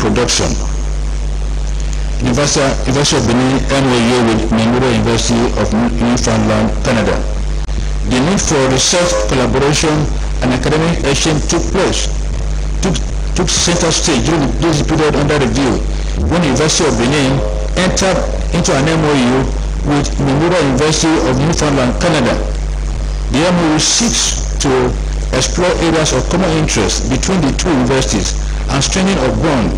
production. University of Benin MOU with Memorial University of Newfoundland, Canada. The need for research collaboration and academic exchange took center stage during this period under review when the University of Benin entered into an MOU with Memorial University of Newfoundland, Canada. The MOU seeks to explore areas of common interest between the two universities and strengthening of bond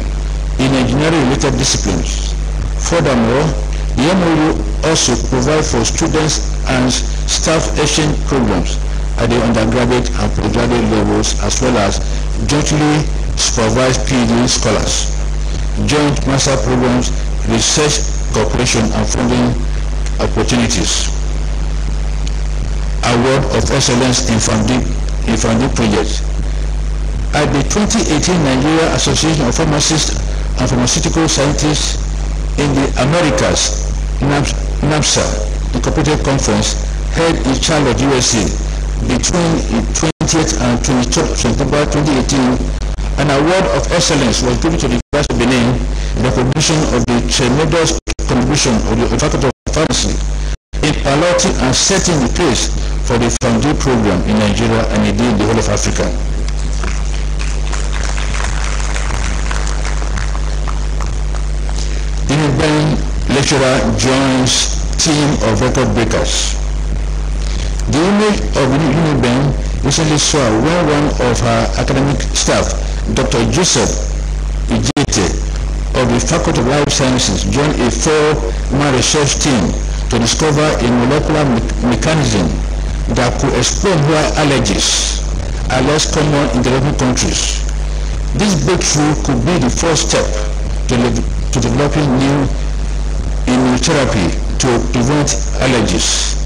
in engineering-related disciplines. Furthermore, the MOU also provides for students and staff exchange programs at the undergraduate and postgraduate levels, as well as jointly supervised PhD scholars, joint master programs, research cooperation and funding opportunities. Award of Excellence in Funding Projects. At the 2018 Nigeria Association of Pharmacists and Pharmaceutical Scientists in the Americas, NAPSA, the Cooperative Conference, held in Charlotte, USA, between 20th and 23rd September 2018, an award of excellence was given to the University of Benin in recognition of the tremendous contribution of the Faculty of Pharmacy in piloting and setting the pace for the Foundry program in Nigeria and indeed the whole of Africa. Uniben lecturer joins team of record breakers. The image of Uniben recently saw when one of her academic staff, Dr. Joseph Ijete of the Faculty of Life Sciences, joined a 4-man research team to discover a molecular mechanism that could explain why allergies are less common in developing countries. This breakthrough could be the first step to developing new immunotherapy to prevent allergies.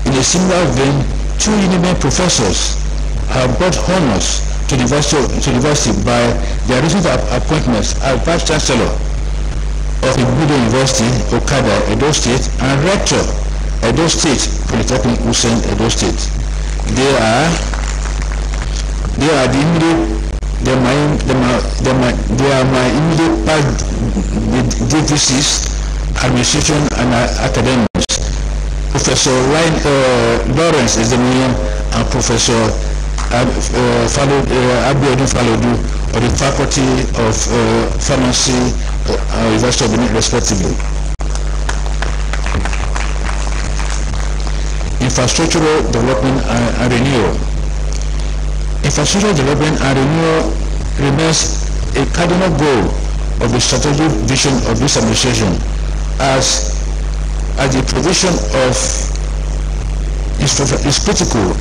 In a similar vein, 2 Uniben professors have brought honors to the university by their recent appointments as Vice Chancellor of Ibudo University, Okada, Edo State, and Rector, Edo State Polytechnic, Usain, Edo State. They are my immediate past DVCs, administration and academics, Professor Lawrence Ezemian and Professor Abiodun Falodu of the Faculty of Pharmacy, University of Benin, respectively. Infrastructural development and renewal. Infrastructural development and renewal remains a cardinal goal of the strategic vision of this administration, as the provision of is critical.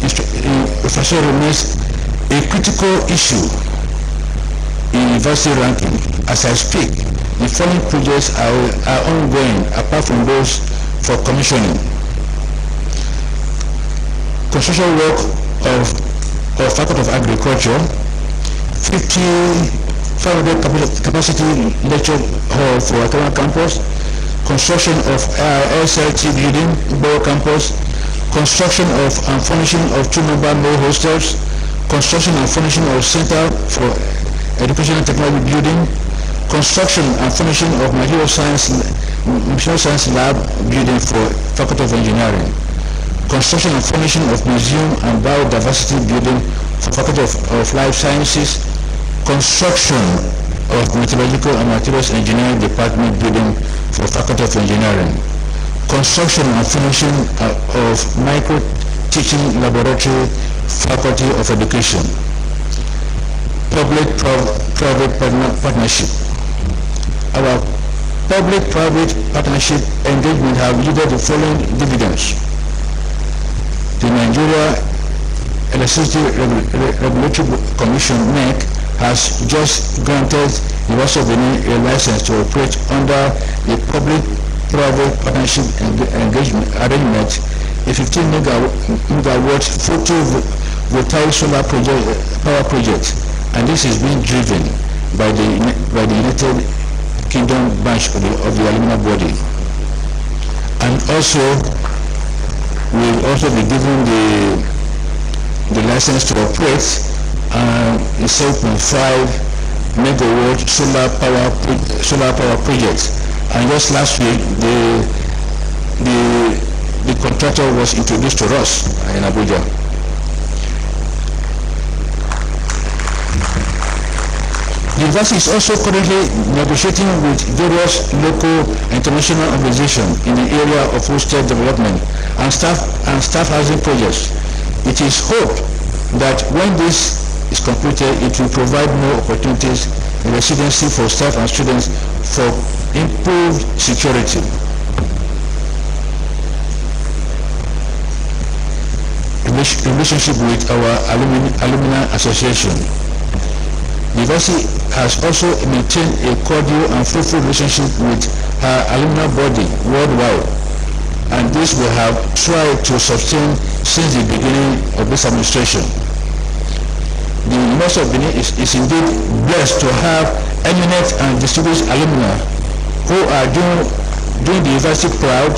Infrastructure remains a critical issue in university ranking. As I speak, the following projects are ongoing apart from those for commissioning. Construction work of Faculty of Agriculture, 500 capacity lecture hall for Akama campus, construction of SLT building, Borough campus, construction of and furnishing of 2-member male hostels, construction and furnishing of Center for Education and Technology building, construction and furnishing of material science lab building for Faculty of Engineering, construction and furnishing of museum and biodiversity building for Faculty of Life Sciences, construction of Metallurgical and Materials Engineering Department building for Faculty of Engineering, construction and finishing of Micro Teaching Laboratory, Faculty of Education. Public-private partnership. Our public-private partnership engagement have yielded the following dividends. The Nigeria Electricity Regulatory Commission (NEC) has just granted the University of Benin a license to operate under the public-private partnership engagement arrangement a 15 megawatt photovoltaic solar power project, and this is being driven by the United Kingdom branch of the alumni body. And also, we will also be given the license to operate a 7.5 megawatt solar power projects. And just last week, the contractor was introduced to us in Abuja. The university is also currently negotiating with various local and international organizations in the area of hostel development and staff housing projects. It is hoped that when this is completed, it will provide more opportunities in residency for staff and students for improved security. Relationship with our alumni association. The university has also maintained a cordial and fruitful relationship with her alumni body worldwide, and this we have tried to sustain since the beginning of this administration. The University of Benin is indeed blessed to have eminent and distinguished alumni who are doing the university proud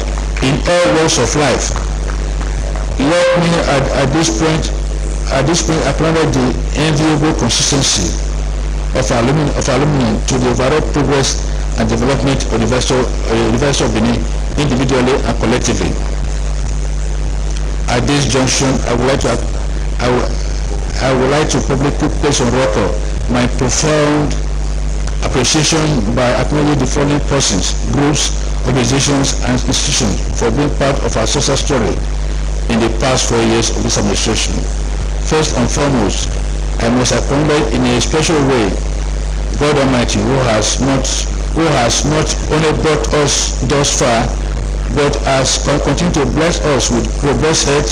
in all walks of life. Let me at this point acknowledge the enviable consistency of alumni to the overall progress and development of the University of Benin individually and collectively. At this junction, I would like to publicly place on record my profound appreciation by acknowledging the following persons, groups, organizations, and institutions for being part of our success story in the past 4 years of this administration. First and foremost, I must acknowledge in a special way God Almighty, who has not only brought us thus far, but has continued to bless us with robust health,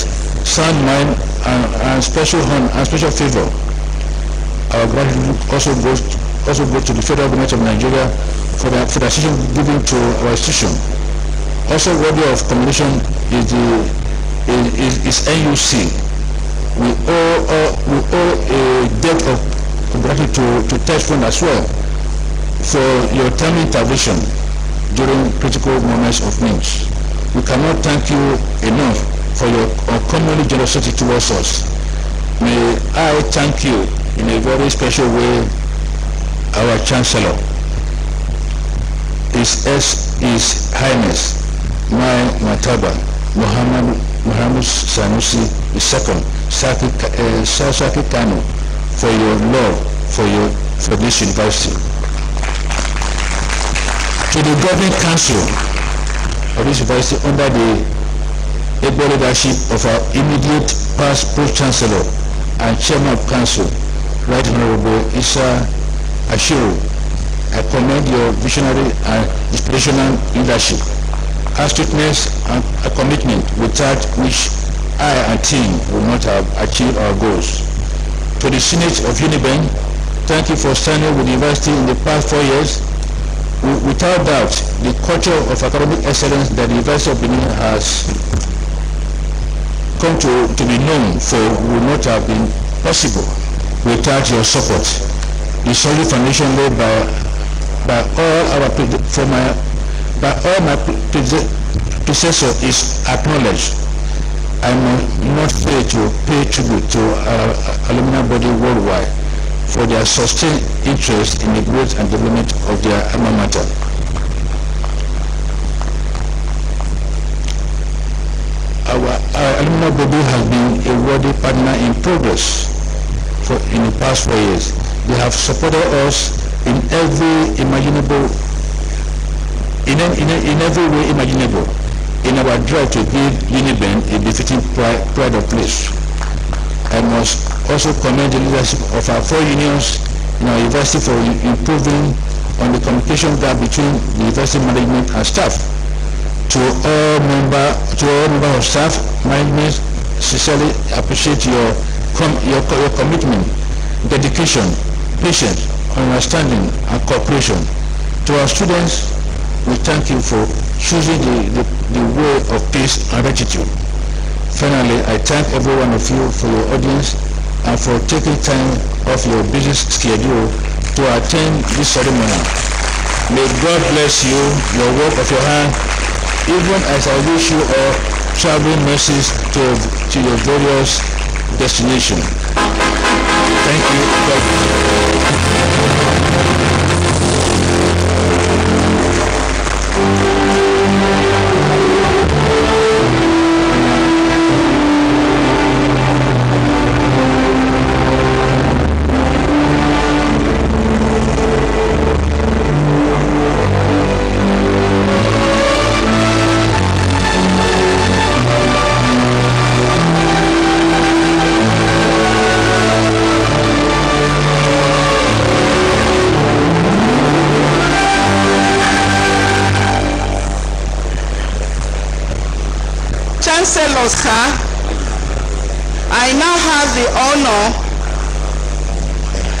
sound mind, and special honor and special favor. Our gratitude also goes to the federal government of Nigeria for the assistance given to our institution. Also worthy of commendation is NUC. We owe a debt of gratitude to Tech Fund as well for your timely intervention during critical moments of needs. We cannot thank you enough for your uncommonly generosity towards us. May I thank you in a very special way, our Chancellor, His Highness Mataba Muhammad Sanusi II, Saki Kano, for your love for this university. To the Governing Council of this university under the able leadership of our immediate past Pro-Chancellor and Chairman of Council, Right Honourable Isa Ashiru, I commend your visionary and inspirational leadership, astuteness and a commitment without which I and team would not have achieved our goals. To the Senate of Uniben, thank you for standing with the university in the past 4 years. Without doubt, the culture of academic excellence that the University of Benin has come to be known for would not have been possible without your support. The solid foundation laid by all my predecessors is acknowledged. I must not fail to pay tribute to our alumni body worldwide for their sustained interest in the growth and development of their alma mater. Our alumni body has been a worthy partner in progress in the past 4 years. They have supported us in every way imaginable in our drive to give Uniben a befitting pride of place. I must also commend the leadership of our 4 unions in our university for improving on the communication gap between the university management and staff. To all members of staff, management sincerely appreciate your commitment, dedication, patience, understanding, and cooperation. To our students, we thank you for choosing the way of peace and gratitude. Finally, I thank every one of you for your audience and for taking time off your busy schedule to attend this ceremony. May God bless you, your work of your hand, even as I wish you all traveling mercies to your various destinations. Thank you. Chancellor, sir, I now have the honor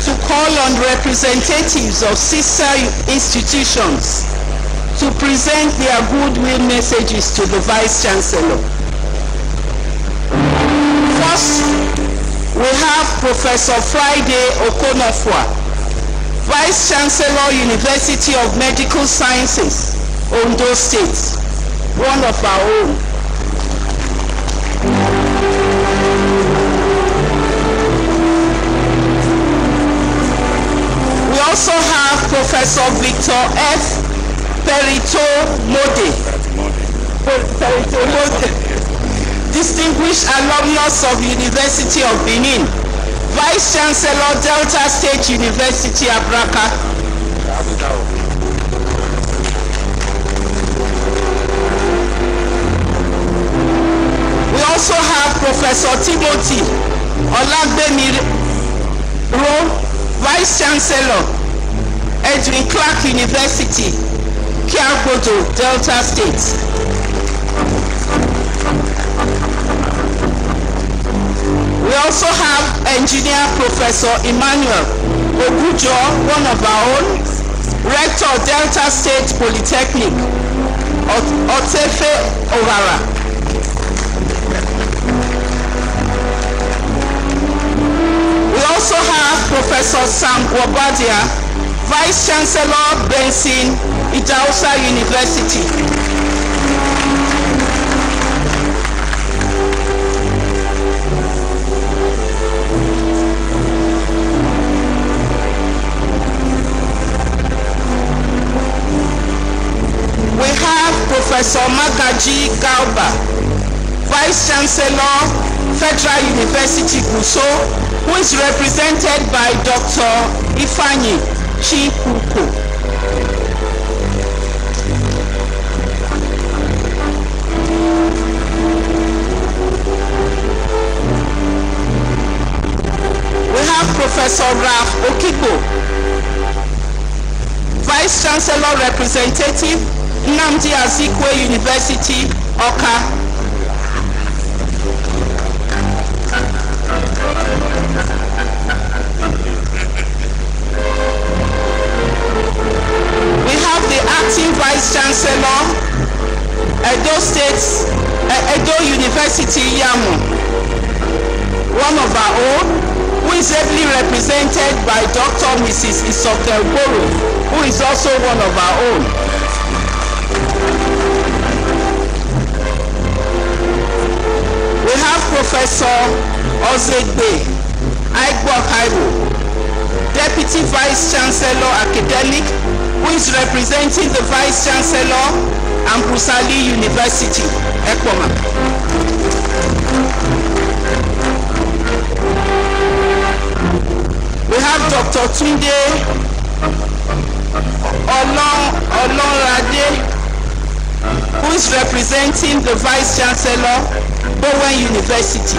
to call on representatives of sister institutions to present their goodwill messages to the Vice Chancellor. First, we have Professor Friday Okonofwa, Vice Chancellor, University of Medical Sciences, Ondo State, one of our own. We also have Professor Victor F. Perito Mode, distinguished alumnus of University of Benin, Vice Chancellor, Delta State University, Abraka. We also have Professor Timothy Olagbemiro, Vice Chancellor, Edwin Clark University, Kiagodo, Delta State. We also have Engineer Professor Emmanuel Ogujo, one of our own, Rector, Delta State Polytechnic, Otefe Owara. We also have Professor Sam Wabadia, Vice Chancellor, Benson Idausa University. We have Professor Magaji Galba, Vice Chancellor, Federal University Gusau, who is represented by Dr. Ifeanyi Chikwuko. We have Professor Ralph Okipo, Vice Chancellor Representative, Nnamdi Azikiwe University, Awka. We have the acting Vice Chancellor, Edo University, Yamu, one of our own, who is ably represented by Dr. Mrs. Isokel Boro, who is also one of our own. We have Professor Ozegbe Aigbokaibo, Deputy Vice Chancellor Academic, who is representing the Vice Chancellor, Ambrosali University, Ekoma. We have Dr. Tunde Olorade, who is representing the Vice Chancellor, Bowen University.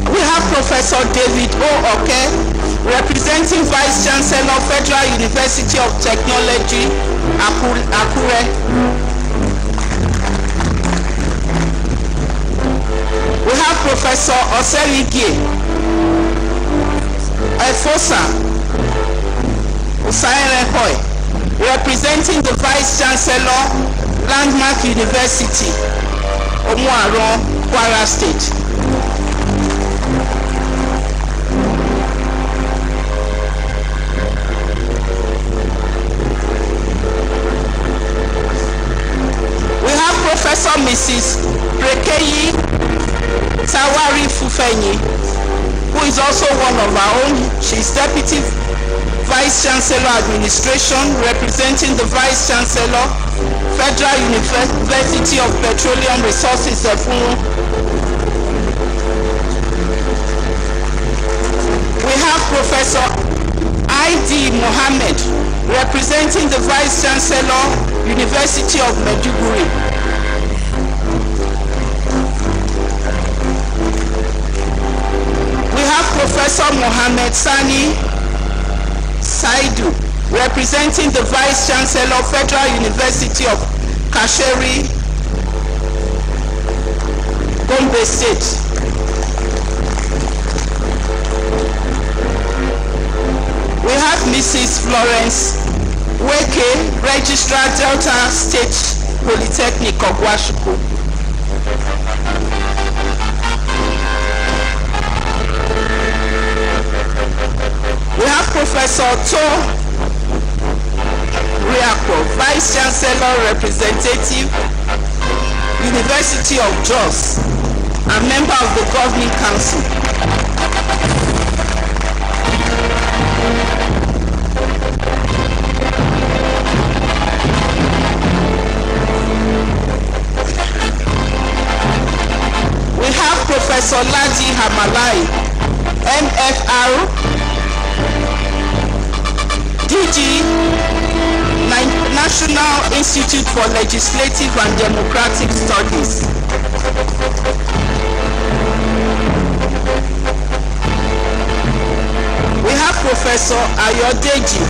We have Professor David O. Oke, representing Vice Chancellor, Federal University of Technology, Akure. We have Professor Oselige Efosa Usairehoy, representing the Vice Chancellor, Landmark University, Omuaron, Kwara State. We have Professor Mrs. Prekeyi Tawari Fufenyi, who is also one of our own. She is Deputy Vice Chancellor Administration, representing the Vice Chancellor, Federal University of Petroleum Resources, Efunu. We have Professor I.D. Mohammed, representing the Vice Chancellor, University of Maiduguri. We have Professor Mohammed Sani Saidu, representing the Vice Chancellor, Federal University of Kasheri, Gombe State. We have Mrs. Florence Weke, Registrar, Delta State Polytechnic of Washuku. We have Professor To Riako, Vice Chancellor Representative, University of Jos, and member of the Governing Council. We have Professor Ladi Hamalai, MFR, DG, National Institute for Legislative and Democratic Studies. We have Professor Ayodeji,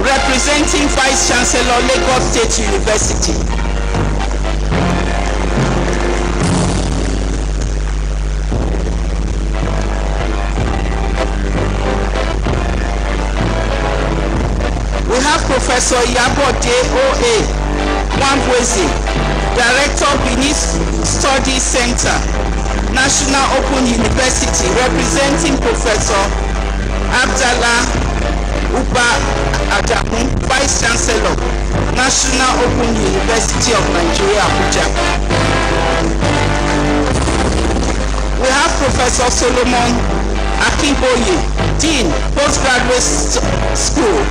representing Vice Chancellor, Lagos State University. We have Professor Yabode O.A. Wambweze, Director, Benin Studies Center, National Open University, representing Professor Abdallah Uba Adamu, Vice Chancellor, National Open University of Nigeria, Abuja. We have Professor Solomon Akinboye, Dean, Postgraduate School,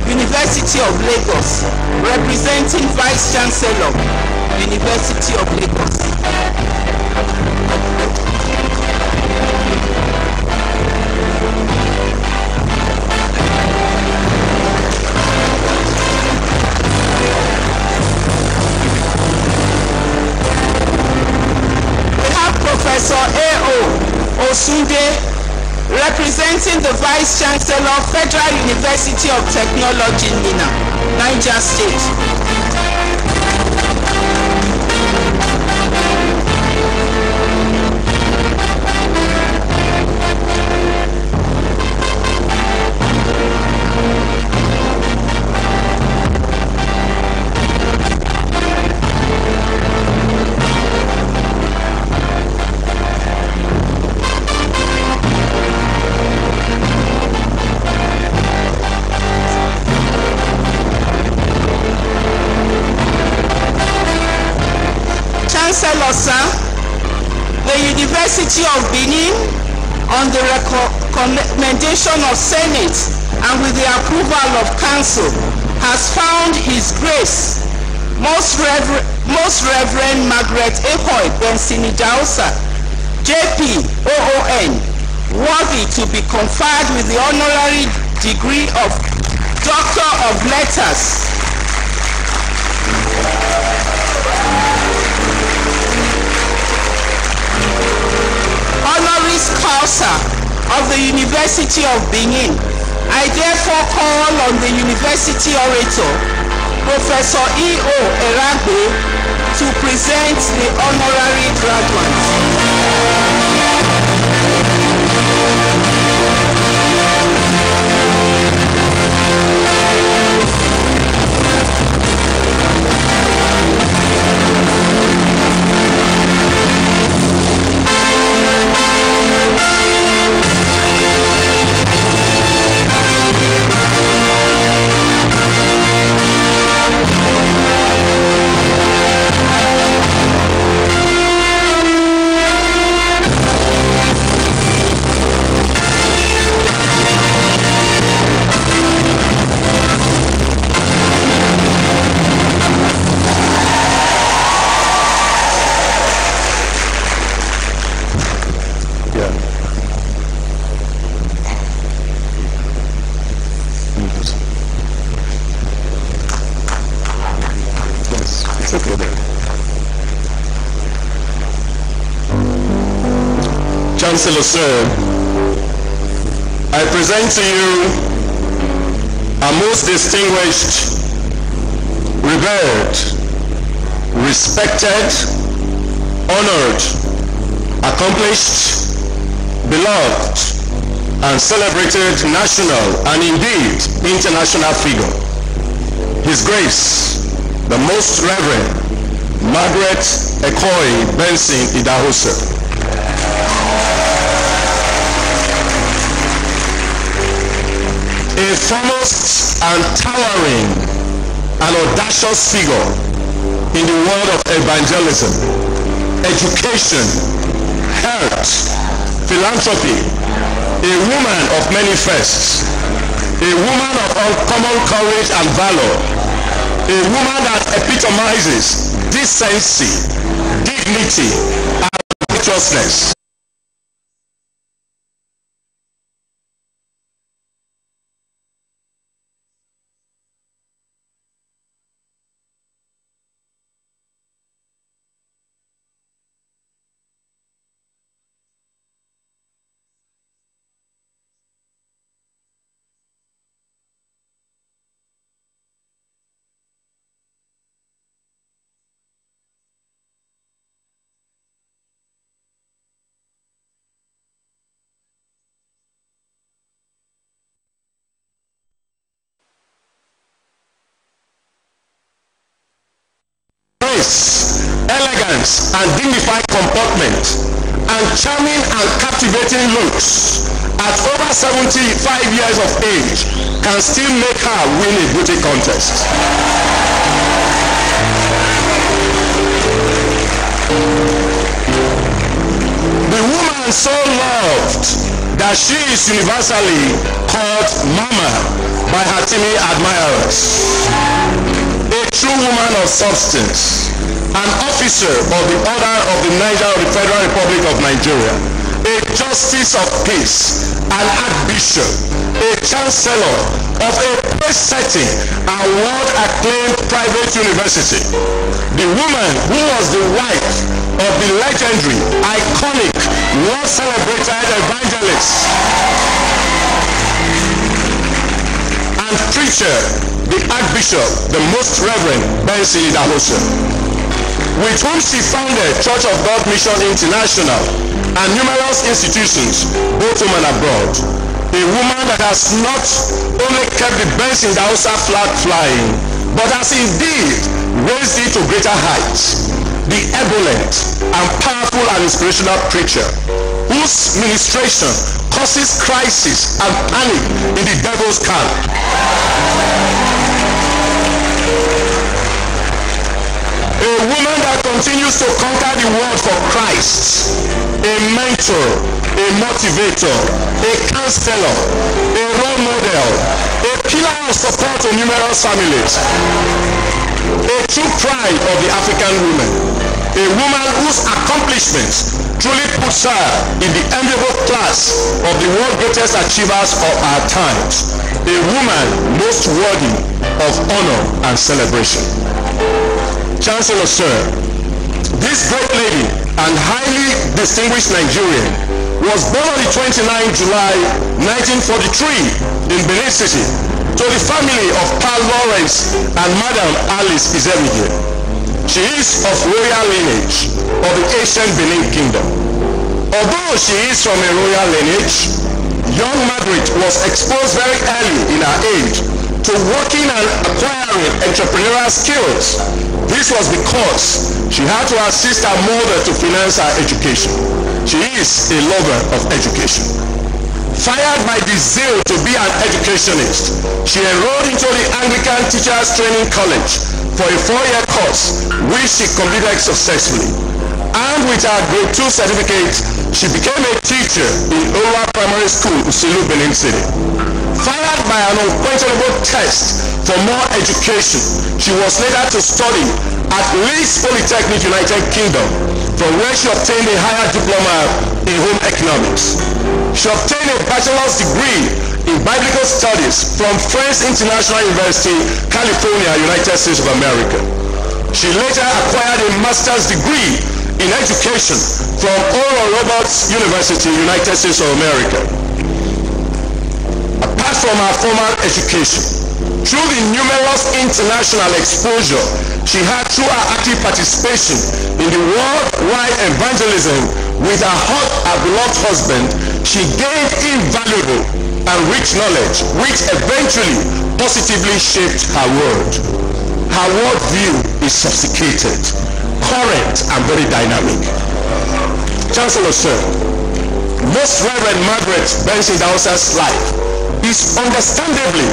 University of Lagos, representing Vice Chancellor, University of Lagos. We have Professor A.O. Osunde, representing the Vice Chancellor, Federal University of Technology, Mina, Niger State. Chancellor, sir, the University of Benin, on the recommendation of Senate and with the approval of Council, has found His Grace, Most Reverend Margaret Ahoy Bensini Dausa, JP OON, worthy to be conferred with the honorary degree of Doctor of Letters. Honoris Causa of the University of Benin. I therefore call on the University Orator, Professor E.O. Eragbe, to present the honorary graduates. Chancellor, sir, I present to you a most distinguished, revered, respected, honored, accomplished, beloved, and celebrated national and indeed international figure. His Grace, the Most Reverend Margaret Ekoyi Benson Idahosa. A foremost and towering and audacious figure in the world of evangelism, education, health, philanthropy, a woman of many firsts, a woman of uncommon courage and valor, a woman that epitomizes decency, dignity, and righteousness. Elegance and dignified comportment, and charming and captivating looks at over 75 years of age can still make her win a beauty contest. The woman so loved that she is universally called Mama by her teeming admirers. A true woman of substance, an officer of the Order of the Niger of the Federal Republic of Nigeria, a justice of peace, an archbishop, a chancellor of a place-setting and world-acclaimed private university. The woman who was the wife of the legendary, iconic, world-celebrated evangelist and preacher, the Archbishop, the Most Reverend Benson Idahosa, with whom she founded Church of God Mission International and numerous institutions, both home and abroad. A woman that has not only kept the Benson Idahosa flag flying, but has indeed raised it to greater heights. The ebullient and powerful and inspirational preacher, whose ministration causes crisis and panic in the devil's camp. A woman that continues to conquer the world for Christ, a mentor, a motivator, a counselor, a role model, a pillar of support to numerous families, a true pride of the African woman, a woman whose accomplishments truly puts her in the enviable class of the world's greatest achievers of our times, a woman most worthy of honor and celebration. Chancellor, sir, this great lady and highly distinguished Nigerian was born on the 29th July 1943 in Benin City to the family of Pa Lawrence and Madam Alice Izemide. She is of royal lineage of the ancient Benin Kingdom. Although she is from a royal lineage, young Margaret was exposed very early in her age to working and acquiring entrepreneurial skills. This was because she had to assist her mother to finance her education. She is a lover of education. Fired by the zeal to be an educationist, she enrolled into the Anglican Teachers Training College for a 4-year course, which she completed successfully. And with her grade 2 certificate, she became a teacher in Orwa Primary School, Usilu, Benin City. Fired by an unquenchable thirst for more education, she was later to study at Leeds Polytechnic, United Kingdom, from where she obtained a higher diploma in home economics. She obtained a bachelor's degree in biblical studies from Friends International University, California, United States of America. She later acquired a master's degree in education from Oral Roberts University, United States of America. Apart from her formal education, through the numerous international exposure she had through her active participation in the worldwide evangelism with her beloved husband, she gained invaluable and rich knowledge which eventually positively shaped her world. Her worldview is sophisticated, current, and very dynamic. Chancellor Sir, Most Reverend Margaret Benson Dausa's life is understandably,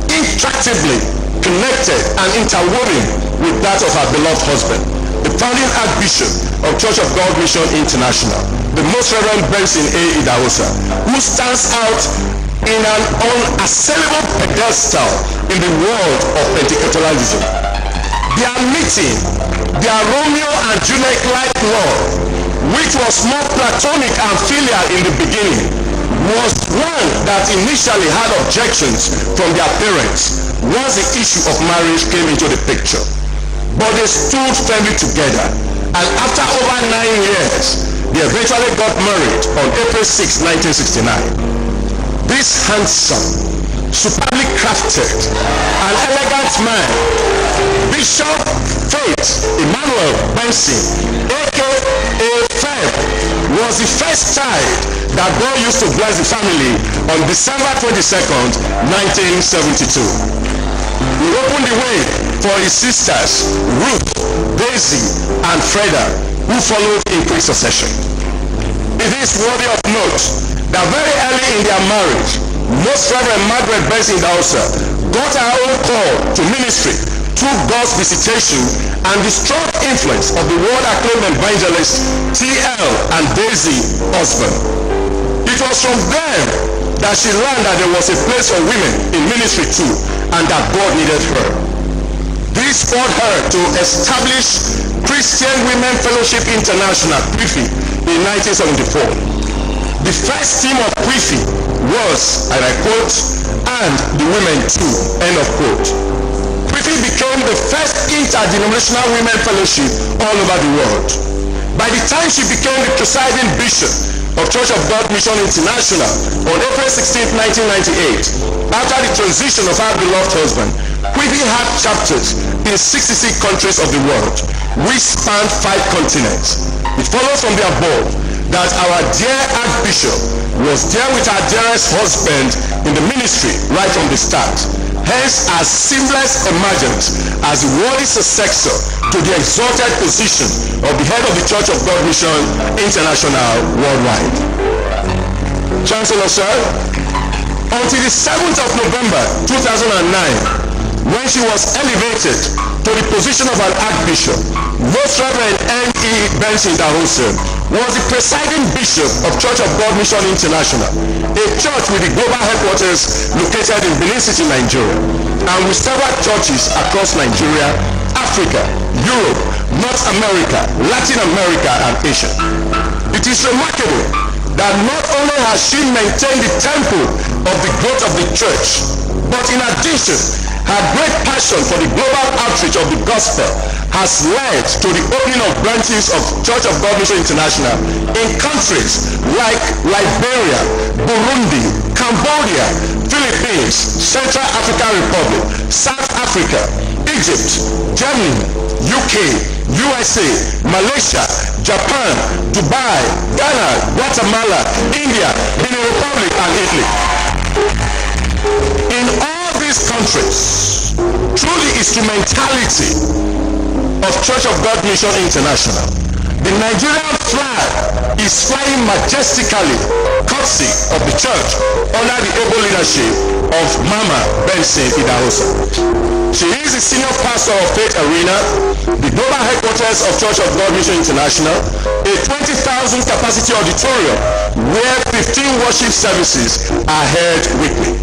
intractably connected and interwoven with that of her beloved husband, the founding Archbishop of Church of God Mission International, the Most Reverend Benson A. Idahosa, who stands out in an unassailable pedestal in the world of Pentecostalism. Their meeting, their Romeo and Juliet-like love, which was more platonic and filial in the beginning, was one that initially had objections from their parents once the issue of marriage came into the picture. But they stood firmly together, and after over 9 years, they eventually got married on April 6, 1969. This handsome, superbly crafted, and elegant man, Bishop Faith Emmanuel Benson, aka Feb, was the first child that God used to bless the family on December 22nd, 1972. He opened the way for his sisters, Ruth, Daisy, and Freda, who followed in quick succession. It is worthy of note that very early in their marriage, Most Reverend Margaret Benson Dausa got her own call to ministry through God's visitation and the strong influence of the world-acclaimed evangelist T.L. and Daisy Osborne. It was from them that she learned that there was a place for women in ministry too, and that God needed her. This spurred her to establish Christian Women Fellowship International, QIFI, in 1974. The first theme of QIFI was, and I quote, "and the women too," end of quote. QIFI became the first interdenominational women fellowship all over the world. By the time she became the presiding bishop of Church of God Mission International on April 16, 1998, after the transition of her beloved husband, QIFI had chapters in 66 countries of the world, which spanned 5 continents. It follows from the above that our dear Archbishop was there with her dearest husband in the ministry right from the start. Hence, her seamless emergence as the worthy successor to the exalted position of the head of the Church of God Mission International worldwide. Chancellor Sir, until the 7th of November 2009, when she was elevated to the position of an Archbishop, Most Reverend M.E. Benson Dausa was the presiding bishop of Church of God Mission International, a church with the global headquarters located in Benin City, Nigeria, and with several churches across Nigeria, Africa, Europe, North America, Latin America, and Asia. It is remarkable that not only has she maintained the tempo of the growth of the church, but in addition, her great passion for the global outreach of the gospel has led to the opening of branches of Church of God Mission International in countries like Liberia, Burundi, Cambodia, Philippines, Central African Republic, South Africa, Egypt, Germany, UK, USA, Malaysia, Japan, Dubai, Ghana, Guatemala, India, Benin Republic, and Italy. In all these countries, through the instrumentality of Church of God Mission International, the Nigerian flag is flying majestically, courtesy of the church, under the able leadership of Mama Benson Idahosa. She is the senior pastor of Faith Arena, the global headquarters of Church of God Mission International, a 20,000 capacity auditorium where 15 worship services are held weekly.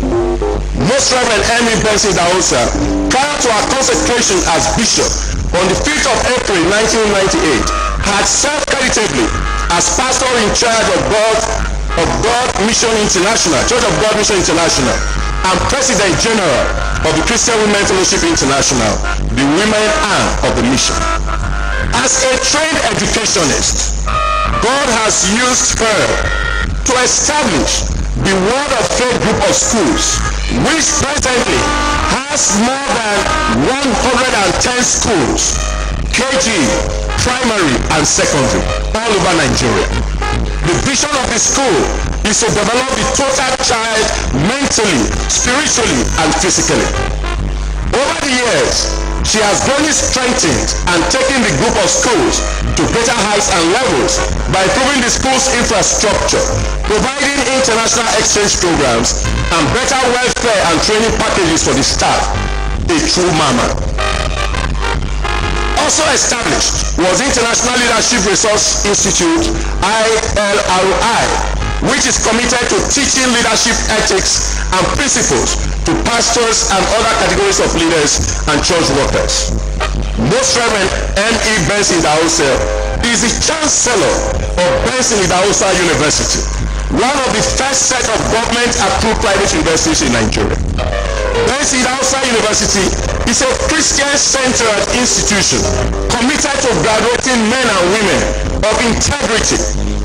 Most Reverend M.E. Benson Dausa, prior to her consecration as bishop on the 5th of April 1998, had served creditably as pastor in charge of God Mission International, Church of God Mission International, and President General of the Christian Women Fellowship International, the women arm of the mission. As a trained educationist, God has used her to establish the Word of Faith group of schools, which presently has more than 110 schools, KG, primary and secondary, all over Nigeria. The vision of the school is to develop the total child mentally, spiritually, and physically. Over the years, she has greatly strengthened and taken the group of schools to greater heights and levels by improving the school's infrastructure, providing international exchange programs, and better welfare and training packages for the staff. A true mama. Also established was International Leadership Resource Institute, ILRI, which is committed to teaching leadership ethics and principles to pastors and other categories of leaders and church workers. Most Reverend M.E. Benson Idahosa is the Chancellor of Benson Idahosa University, one of the first set of government-approved private universities in Nigeria. Benson Idahosa University is a Christian-centered institution committed to graduating men and women of integrity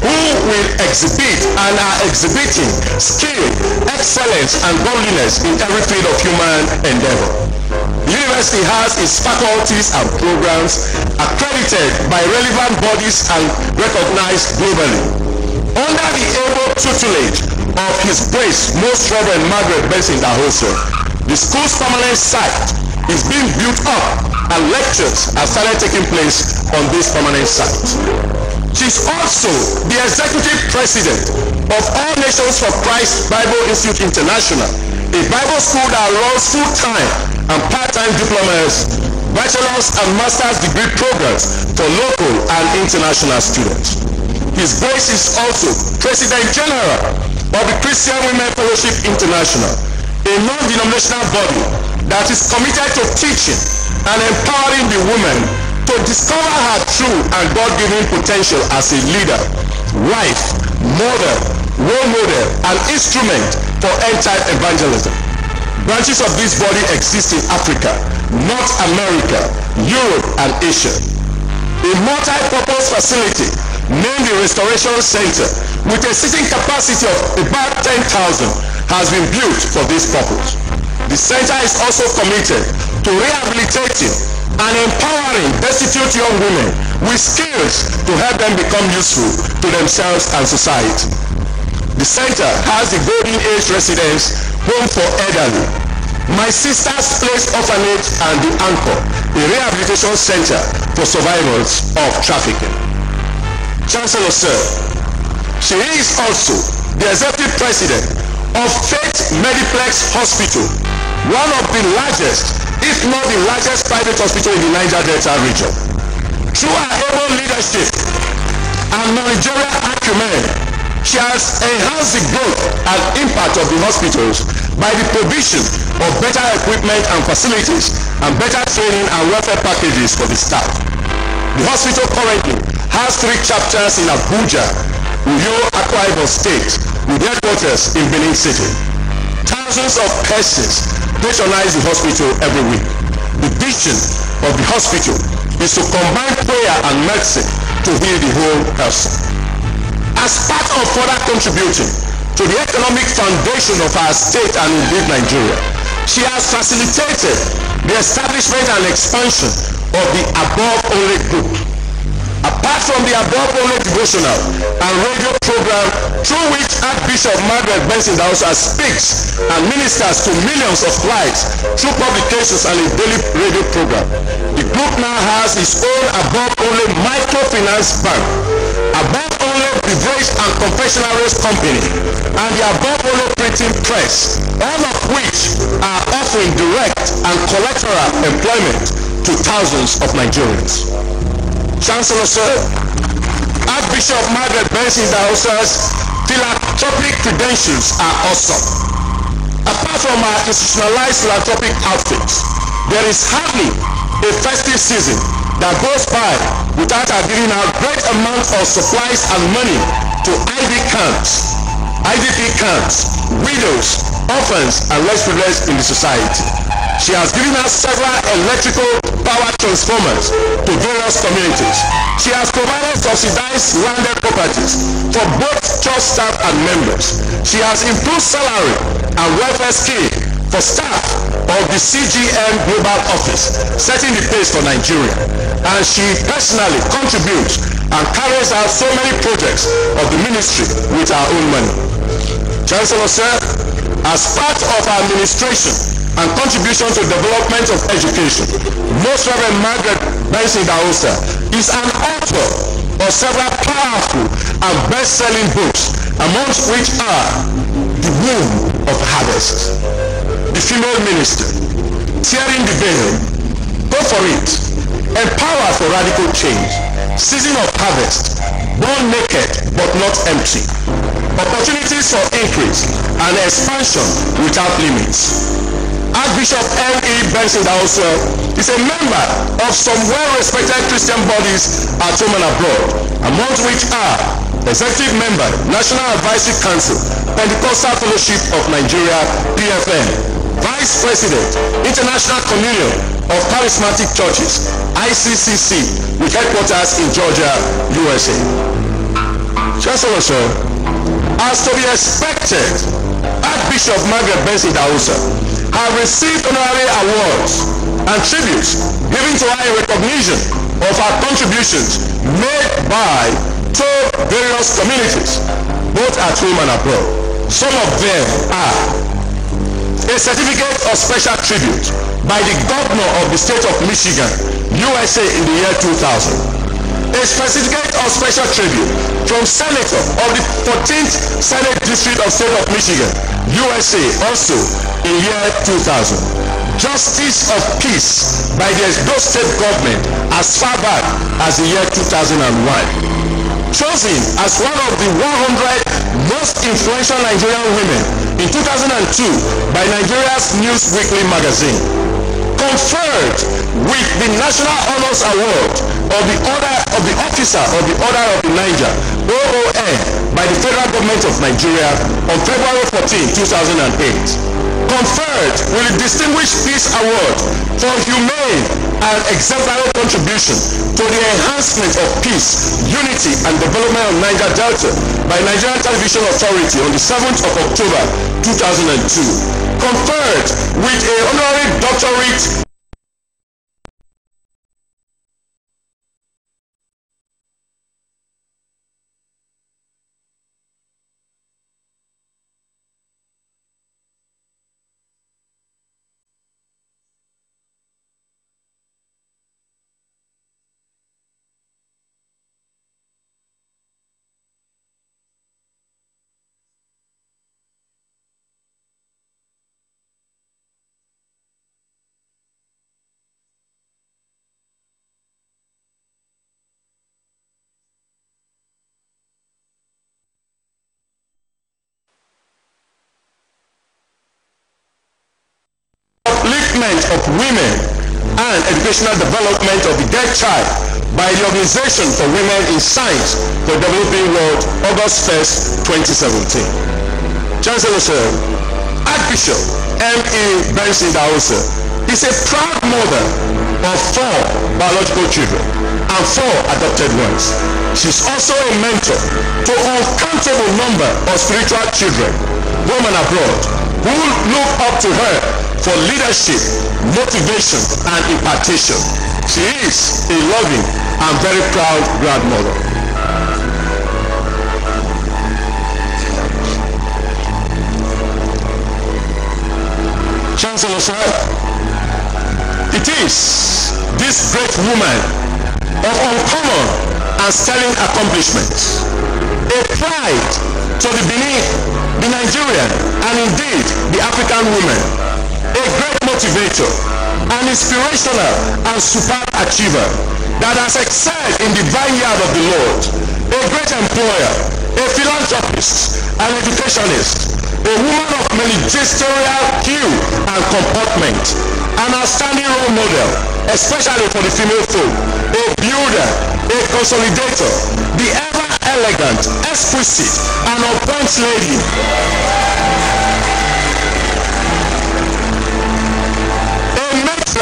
who will exhibit and are exhibiting skill, excellence, and godliness in every field of human endeavor. The university has its faculties and programs accredited by relevant bodies and recognized globally. Under the able tutelage of His Grace Most Reverend Margaret Benson Idahosa, the school's permanent site is being built up and lectures have started taking place on this permanent site. She is also the executive president of All Nations for Christ Bible Institute International, a Bible school that runs full-time and part-time diplomas, bachelor's and master's degree programs for local and international students. His Grace is also President General of the Christian Women Fellowship International, a non-denominational body that is committed to teaching and empowering the women to discover her true and God-given potential as a leader, wife, mother, role model, and instrument for end-time evangelism. Branches of this body exist in Africa, North America, Europe, and Asia. A multi-purpose facility named the Restoration Center with a seating capacity of about 10,000 has been built for this purpose. The center is also committed to rehabilitating and empowering destitute young women with skills to help them become useful to themselves and society. The center has the Golden Age Residence Home for Elderly, My Sister's Place Orphanage, and the Anchor, a rehabilitation center for survivors of trafficking. Chancellor Sir, she is also the executive president of Faith Mediplex Hospital, one of the largest, if not the largest private hospital in the Niger Delta region. Through her able leadership and managerial acumen, she has enhanced the growth and impact of the hospitals by the provision of better equipment and facilities and better training and welfare packages for the staff. The hospital currently has 3 chapters in Abuja, Uyo, Akwa Ibom State, with headquarters in Benin City. Thousands of persons patronize the hospital every week. The vision of the hospital is to combine prayer and medicine to heal the whole person. As part of further contributing to the economic foundation of our state and indeed Nigeria, she has facilitated the establishment and expansion of the Above Only Group. Apart from the Above Only devotional and radio program through which Archbishop Margaret Benson Idahosa speaks and ministers to millions of lives through publications and a daily radio program, the group now has its own Above Only microfinance bank, Above Only beverage and confectionaries company, and the Above Only printing press, all of which are offering direct and collateral employment to thousands of Nigerians. Chancellor Sir, Archbishop Margaret Benson Idahosa's philanthropic credentials are awesome. Apart from our institutionalized philanthropic outfits, there is hardly a festive season that goes by without her giving out great amounts of supplies and money to IDP camps, widows, orphans, and less privileged in the society. She has given us several electrical power transformers to various communities. She has provided subsidized landed properties for both church staff and members. She has improved salary and welfare scheme for staff of the CGM Global Office, setting the pace for Nigeria. And she personally contributes and carries out so many projects of the ministry with her own money. Chancellor Sir, as part of our administration and contribution to development of education, Most Reverend Margaret Benson Daosa is an author of several powerful and best-selling books, amongst which are The Womb of Harvest, The Female Minister, Tearing the Veil, Go for It, Empower for Radical Change, Season of Harvest, Born Naked but Not Empty, Opportunities for Increase and Expansion Without Limits. Archbishop M.E. Benson Daosa is a member of some well-respected Christian bodies at home and abroad, amongst which are Executive Member, National Advisory Council, Pentecostal Fellowship of Nigeria, PFN, Vice President, International Communion of Charismatic Churches, ICCC, with headquarters in Georgia, USA. Chancellor Sir, as to be expected, Archbishop Margaret Benson Daosa have received honorary awards and tributes given to her in recognition of her contributions made to various communities, both at home and abroad. Some of them are a certificate of special tribute by the governor of the state of Michigan, USA, in the year 2000. A certificate of special tribute from Senator of the 14th Senate District of State of Michigan, USA, also in year 2000. Justice of Peace by the Edo State government as far back as the year 2001. Chosen as one of the 100 most influential Nigerian women in 2002 by Nigeria's News Weekly magazine. Conferred with the National Honors Award of the Order of the Officer of the Order of the Niger, OON, by the Federal Government of Nigeria on February 14, 2008. Conferred with the Distinguished Peace Award for humane and exemplary contribution to the enhancement of peace, unity and development of Niger Delta by Nigerian Television Authority on the 7th of October 2002. Conferred with a honorary doctorate of women and educational development of the dead child by the Organization for Women in Science for the Developing World, August 1st, 2017. Chancellor Sir, Archbishop M.E. Benson Daosa is a proud mother of 4 biological children and 4 adopted ones. She is also a mentor to an uncountable number of spiritual children, home and abroad, who look up to her for leadership, motivation, and impartation. She is a loving and very proud grandmother. Chancellor Sir, it is this great woman of uncommon and sterling accomplishments, a pride to the Benin, the Nigerian, and indeed the African women, a great motivator, an inspirational and superb achiever that has excelled in the vineyard of the Lord, a great employer, a philanthropist, an educationist, a woman of magisterial hue and comportment, an outstanding role model, especially for the female folk, a builder, a consolidator, the ever elegant, exquisite, and on-point lady.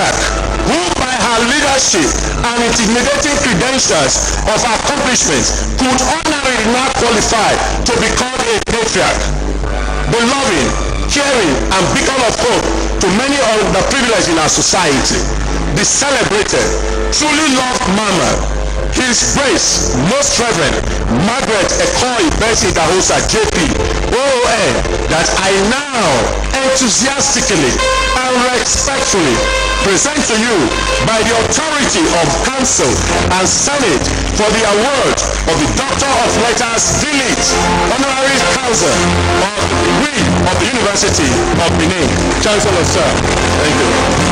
patriarch, who by her leadership and intimidating credentials of accomplishments could honorably not qualify to be called a patriarch. Beloved, caring, and beacon of hope to many of the privileged in our society, the celebrated, truly loved Mama, His Grace, Most Reverend Margaret Ekoi Bessie Dahosa JP, OON, that I now enthusiastically and respectfully present to you by the authority of Council and Senate for the award of the Doctor of Letters D.Litt. Honorary Council of the University of Benin. Chancellor, sir. Thank you.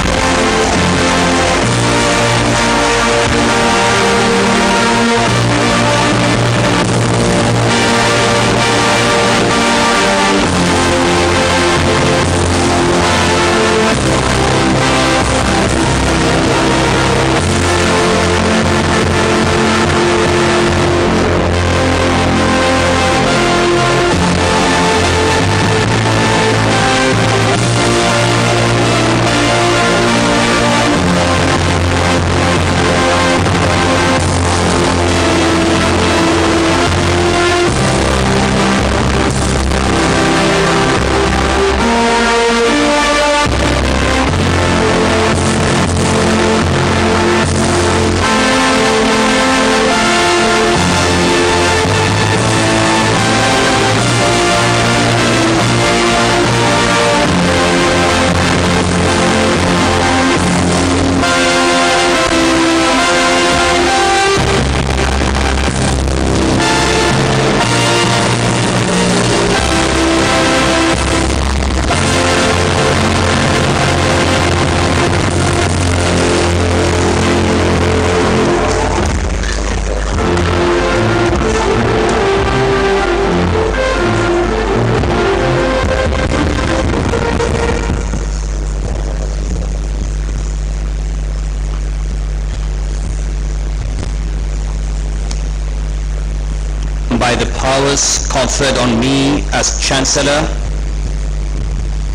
By the powers conferred on me as Chancellor,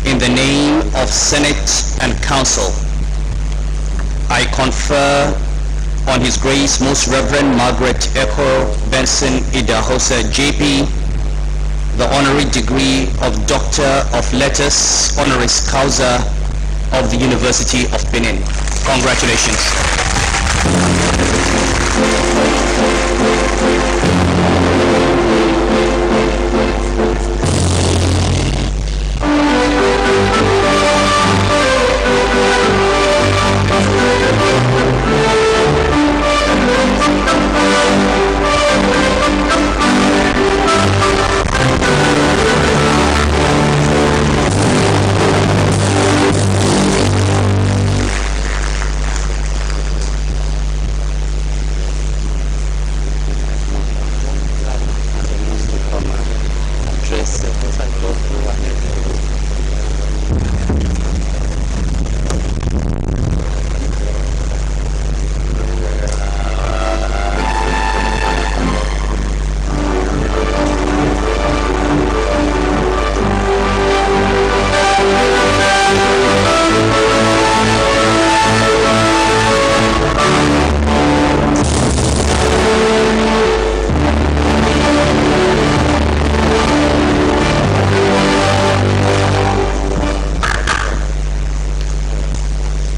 in the name of Senate and Council, I confer on His Grace Most Reverend Margaret Ekoi Benson Idahosa JP the honorary degree of Doctor of Letters Honoris Causa of the University of Benin. Congratulations.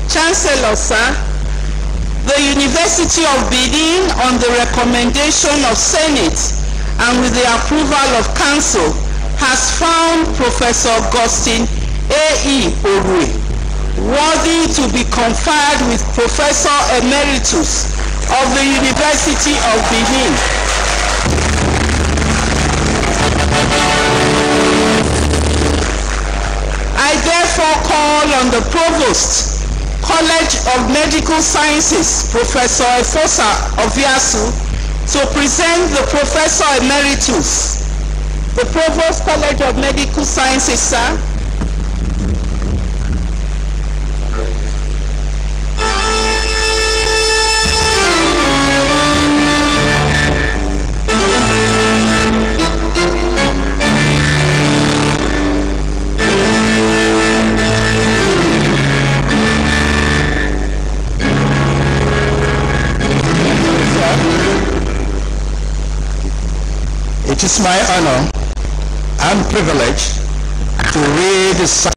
Chancellor, sir, the University of Benin, on the recommendation of Senate and with the approval of Council, has found Professor Augustine A.E. Orue worthy to be conferred with Professor Emeritus of the University of Benin. I therefore call on the Provost, College of Medical Sciences, Professor Efosa Oviasu, to present the Professor Emeritus. The Provost, College of Medical Sciences, sir. It is my honor and privilege to read the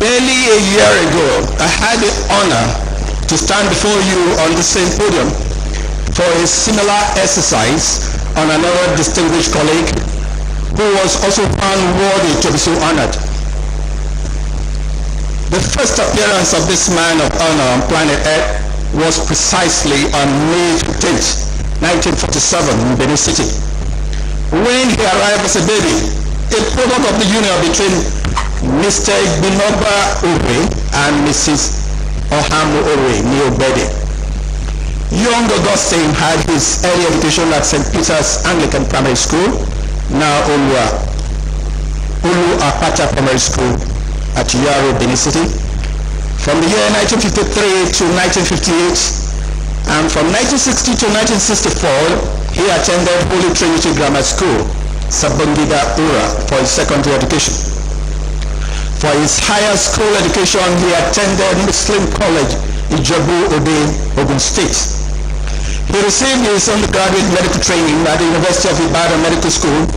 Barely a year ago, I had the honor to stand before you on the same podium for a similar exercise on another distinguished colleague who was also found worthy to be so honored. The first appearance of this man of honor on planet Earth was precisely on May 15th, 1947 in Benin City, when he arrived as a baby, a product of the union between Mr. Igbinoba Ore and Mrs. Ohamu Ore Niobede. Young Augustine had his early education at St. Peter's Anglican Primary School, now Olu Apata Primary School at Yaro, Benin City, from the year 1953 to 1958, and from 1960 to 1964, he attended Holy Trinity Grammar School, Sabongida Ura, for his secondary education. For his higher school education, he attended Muslim College, Ijebu Ode, Ogun State. He received his undergraduate medical training at the University of Ibadan Medical School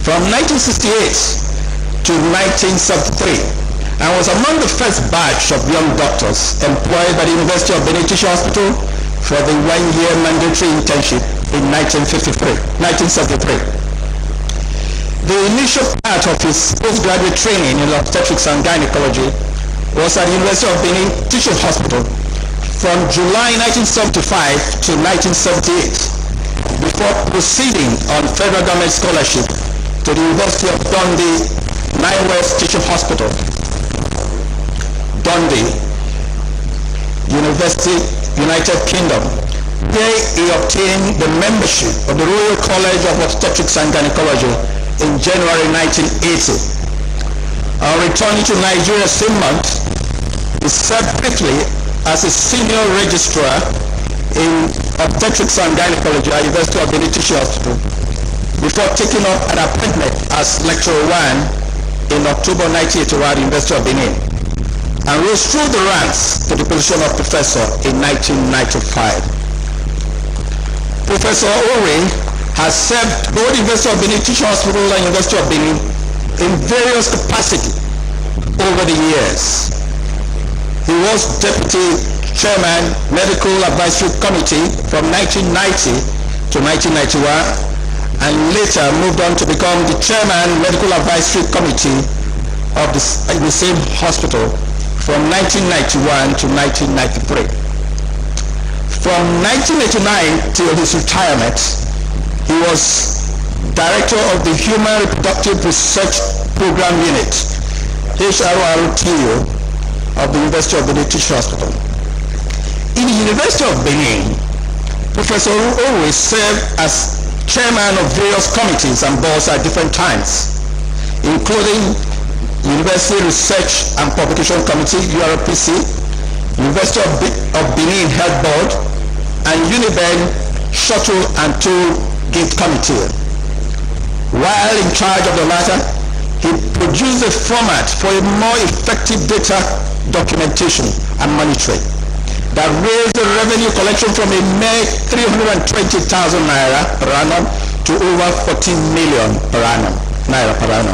from 1968 to 1973, and was among the first batch of young doctors employed by the University of Benin Teaching Hospital for the one-year mandatory internship in 1973. The initial part of his postgraduate training in obstetrics and gynecology was at the University of Benin Teaching Hospital from July 1975 to 1978, before proceeding on federal government scholarship to the University of Dundee, 9 West Teaching Hospital, Dundee, University, United Kingdom. There he obtained the membership of the Royal College of Obstetrics and Gynecology in January 1980. On returning to Nigeria same month, he served briefly as a senior registrar in obstetrics and gynecology at University of Benin Teaching Hospital, before taking up an appointment as lecturer 1 in October 1981 at the University of Benin, and rose through the ranks to the position of professor in 1995. Professor Ore has served both University of Benin Teaching Hospital and University of Benin in various capacities over the years. He was Deputy Chairman, Medical Advisory Committee from 1990 to 1991, and later moved on to become the Chairman, Medical Advisory Committee of the same hospital from 1991 to 1993. From 1989 till his retirement, he was Director of the Human Reproductive Research Program Unit, HRRTU, of the University of Benin Teaching Hospital. In the University of Benin, Professor Ore served as chairman of various committees and boards at different times, including University Research and Publication Committee, URPC, University of Benin Health Board, and Uniben Shuttle and Tool Gate Committee. While in charge of the latter, he produced a format for a more effective data documentation and monitoring that raised the revenue collection from a mere 320,000 naira per annum to over 14 million naira per annum.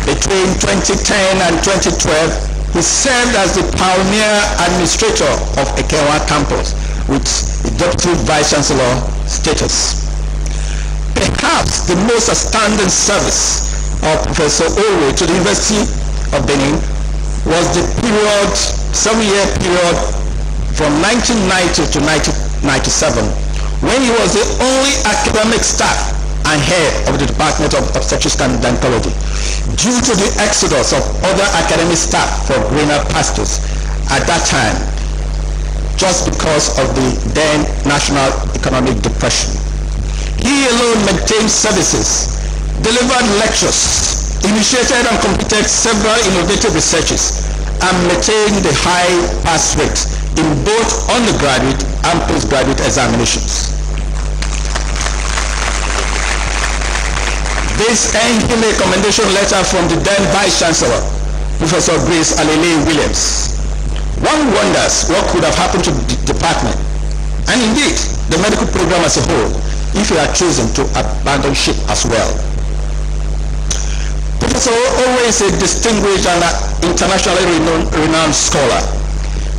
Between 2010 and 2012, he served as the pioneer administrator of Ekewa campus with the Deputy Vice Chancellor status. Perhaps the most outstanding service of Professor Ore to the University of Benin was the 7-year period from 1990 to 1997, when he was the only academic staff and head of the Department of Obstetrics and Gynecology, due to the exodus of other academic staff for greener pastures at that time, just because of the then national economic depression. He alone maintained services, delivered lectures, initiated and completed several innovative researches, and maintained the high pass rate in both undergraduate and postgraduate examinations. This earned him a commendation letter from the then Vice Chancellor, Professor Grace Alele Williams. One wonders what could have happened to the department, and indeed the medical program as a whole, if he had chosen to abandon ship as well. Professor Owe is a distinguished and internationally renowned scholar.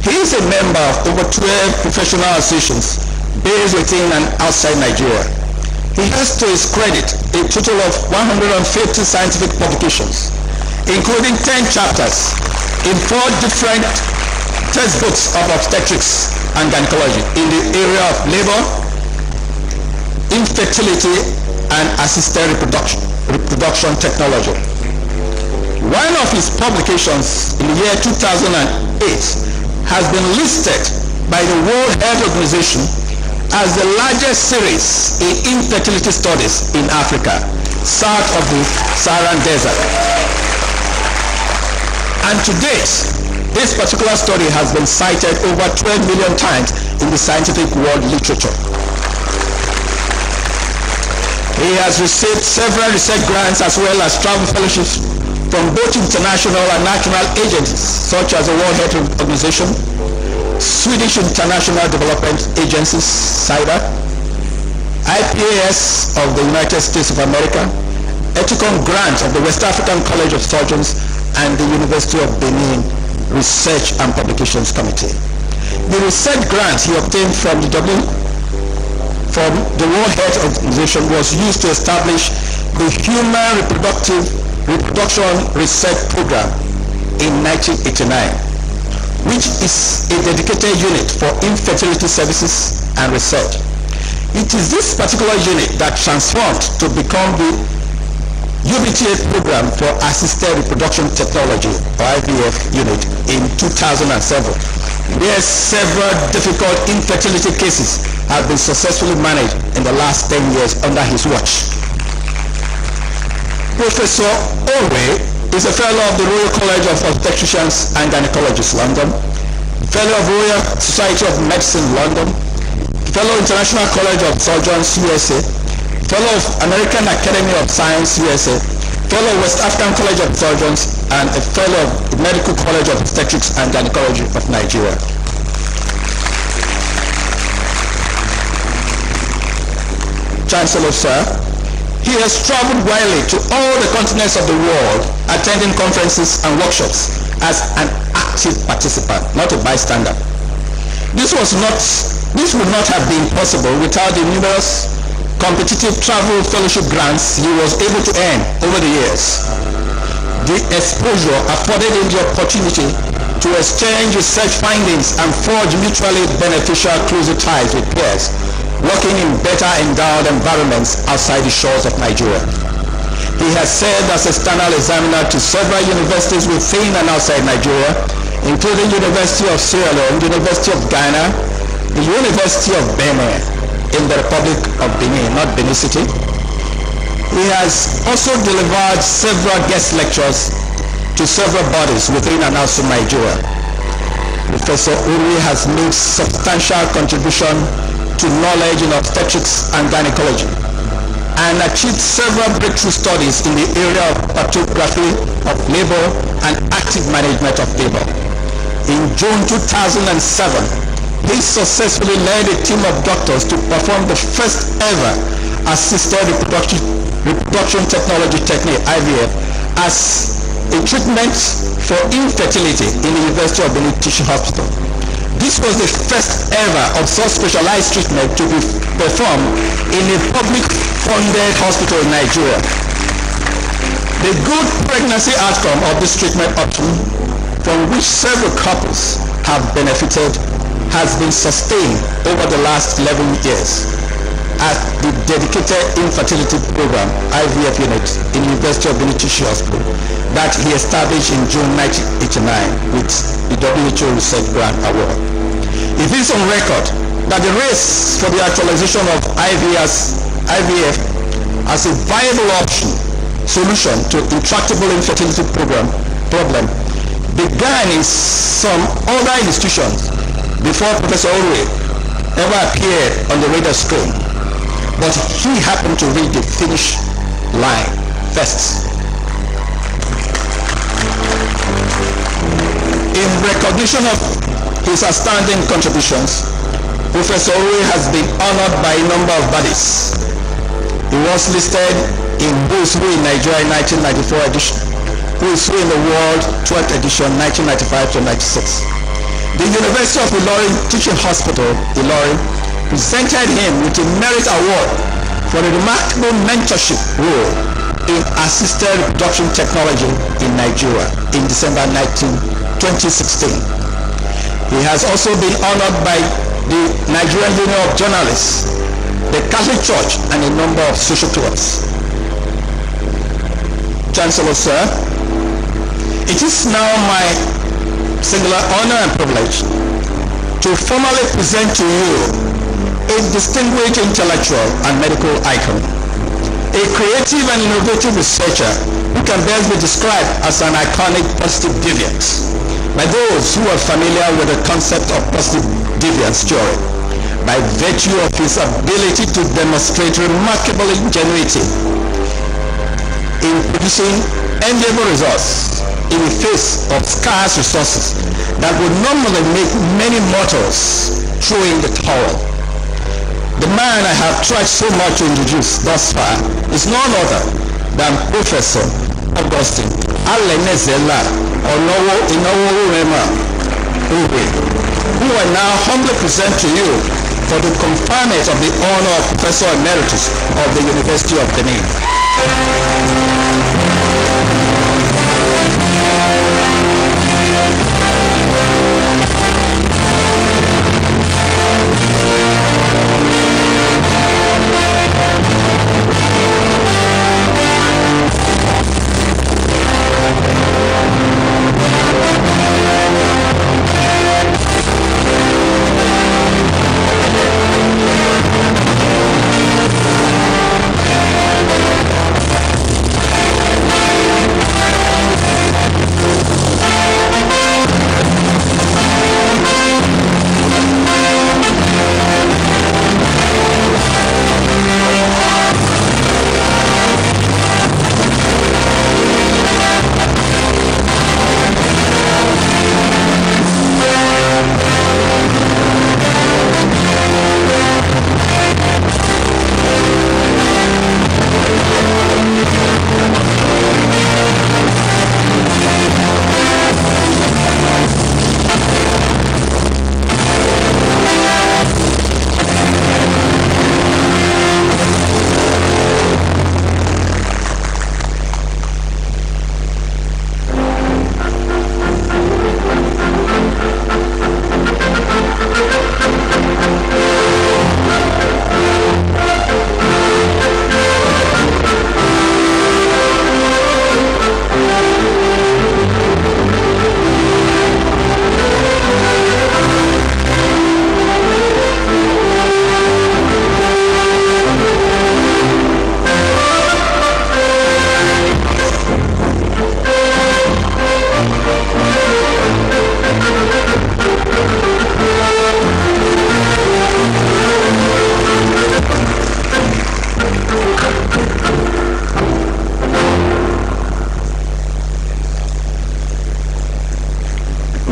He is a member of over 12 professional associations based within and outside Nigeria. He has to his credit a total of 150 scientific publications, including 10 chapters in 4 different textbooks of obstetrics and gynecology in the area of labor, infertility, and assisted reproduction technology. One of his publications in the year 2008 has been listed by the World Health Organization as the largest series in infertility studies in Africa, south of the Saharan Desert. And to date, this particular study has been cited over 12 million times in the scientific world literature. He has received several research grants as well as travel fellowships from both international and national agencies such as the World Health Organization, Swedish International Development Agency, SIDA, IPAS of the United States of America, Ethicon Grant of the West African College of Surgeons, and the University of Benin Research and Publications Committee. The research grant he obtained from the World Health Organization was used to establish the Human Reproduction Research Program in 1989, which is a dedicated unit for infertility services and research. It is this particular unit that transformed to become the UBTA program for assisted reproduction technology, or IVF unit, in 2007, where several difficult infertility cases have been successfully managed in the last 10 years under his watch. Professor Owe is a fellow of the Royal College of Obstetricians and Gynecologists, London, fellow of Royal Society of Medicine, London, fellow International College of Surgeons, USA, fellow of American Academy of Science, USA, fellow West African College of Surgeons, and a fellow of the Medical College of Obstetrics and Gynecology of Nigeria. Chancellor, sir, he has traveled widely to all the continents of the world, attending conferences and workshops as an active participant, not a bystander. This would not have been possible without the numerous competitive travel fellowship grants he was able to earn over the years. The exposure afforded him the opportunity to exchange research findings and forge mutually beneficial closer ties with peers working in better endowed environments outside the shores of Nigeria. He has served as external examiner to several universities within and outside Nigeria, including University of Sierra Leone, University of Ghana, the University of Benin in the Republic of Benin, not Benin City. He has also delivered several guest lectures to several bodies within and outside Nigeria. Professor Owe has made substantial contribution to knowledge in obstetrics and gynecology and achieved several breakthrough studies in the area of pathography of labor and active management of labor. In June 2007, he successfully led a team of doctors to perform the first ever assisted reproduction technology technique, IVF, as a treatment for infertility in the University of Benin Teaching Hospital. This was the first ever of such specialized treatment to be performed in a public-funded hospital in Nigeria. The good pregnancy outcome of this treatment option, from which several couples have benefited, has been sustained over the last 11 years at the dedicated infertility program, IVF unit, in the University of Benin Teaching Hospital that he established in June 1989 with the WHO Research Grant Award. It is on record that the race for the actualization of IVF as a viable solution to intractable infertility problem began in some other institutions before Professor Honourary ever appeared on the radar screen. But he happened to read the finish line first. In recognition of his outstanding contributions, Professor Honourary has been honored by a number of bodies. He was listed in Who's Who in Nigeria in 1994 edition, Who's Who in the World 12th edition 1995 to 96. The University of Ilorin Teaching Hospital, Ilorin, presented him with a Merit Award for a remarkable mentorship role in assisted reproduction technology in Nigeria in December 2016. He has also been honored by the Nigerian Union of Journalists, the Catholic Church, and a number of social clubs. Chancellor, sir, it is now my singular honor and privilege to formally present to you a distinguished intellectual and medical icon, a creative and innovative researcher who can best be described as an iconic positive deviant by those who are familiar with the concept of positive deviance theory, by virtue of his ability to demonstrate remarkable ingenuity in producing enviable results in the face of scarce resources that would normally make many mortals throw in the towel. The man I have tried so much to introduce thus far is none other than Professor Augustine Alenezela Onowo Inowo who I now humbly present to you for the conferment of the honor of Professor Emeritus of the University of Benin.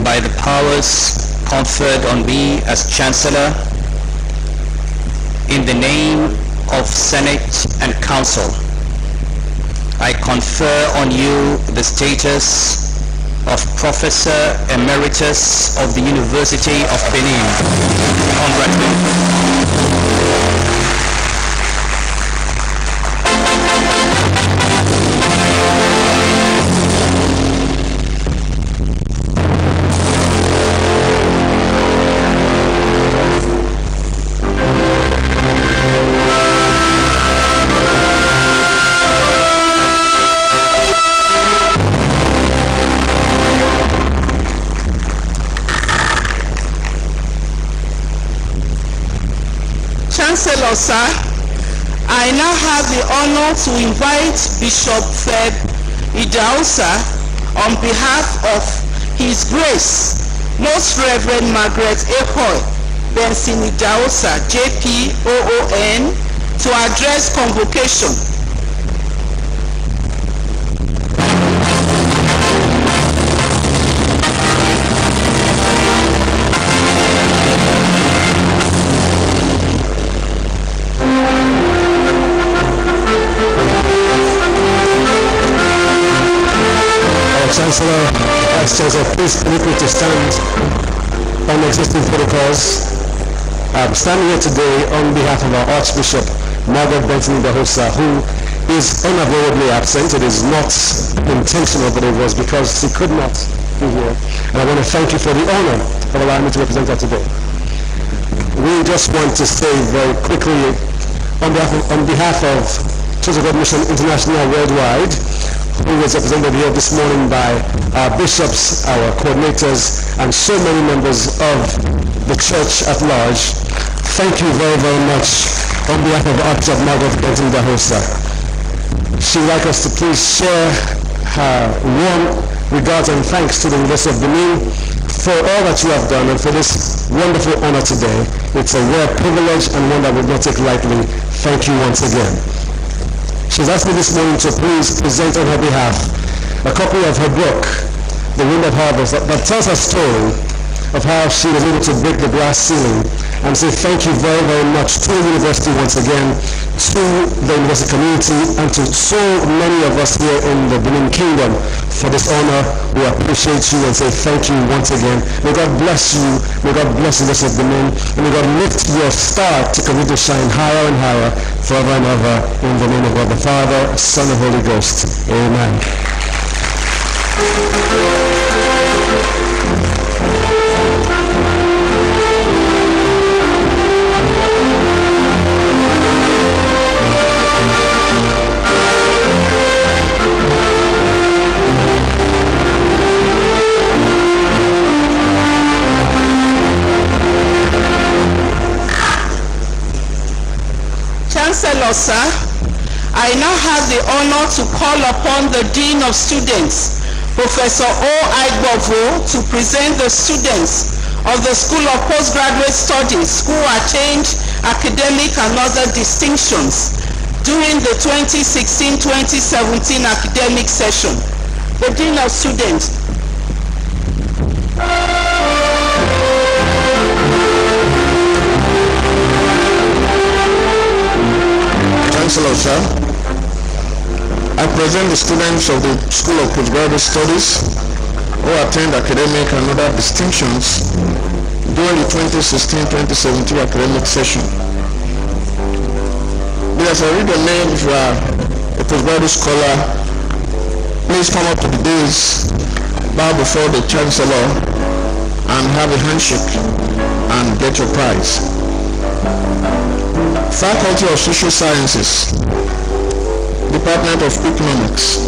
By the powers conferred on me as Chancellor, in the name of Senate and Council, I confer on you the status of Professor Emeritus of the University of Benin. Congratulations. now have the honor to invite Bishop Feb Idahosa on behalf of His Grace, Most Reverend Margaret Ahoy Benson Idahosa, JP OON, to address convocation. Chancellor, Vice-Chancellor, please permit me to stand on existing protocols. I'm standing here today on behalf of our Archbishop, Margaret Benson Idahosa, who is unavoidably absent. It is not intentional, but it was because she could not be here. And I want to thank you for the honor of allowing me to represent her today. We just want to say very quickly, on behalf of Church of God Mission International Worldwide, who is represented here this morning by our bishops, our coordinators, and so many members of the church at large. Thank you very, very much on behalf of Archbishop Margaret Benson Idahosa. She would like us to please share her warm regards and thanks to the University of Benin for all that you have done and for this wonderful honor today. It's a rare privilege and one that we will not take lightly. Thank you once again. She's asked me this morning to please present on her behalf a copy of her book, The Wounded Harvest, that tells her story of how she was able to break the glass ceiling, and say thank you very, very much to the university once again, to the university community, and to so many of us here in the Benin Kingdom for this honor. We appreciate you and say thank you once again. May God bless you. May God bless the University of Benin. And may God lift your star to continue to shine higher and higher forever and ever. In the name of God the Father, Son, and Holy Ghost. Amen. Chancellor, sir, I now have the honor to call upon the Dean of Students, Professor O. Igbovo, to present the students of the School of Postgraduate Studies who attained academic and other distinctions during the 2016-2017 academic session. The Dean of Students. Chancellor, sir, I present the students of the School of Postgraduate Studies who attained academic and other distinctions during the 2016-2017 academic session. As I read the name, if you are a postgraduate scholar, please come up to the dais, bow before the Chancellor, and have a handshake and get your prize. Faculty of Social Sciences, Department of Economics.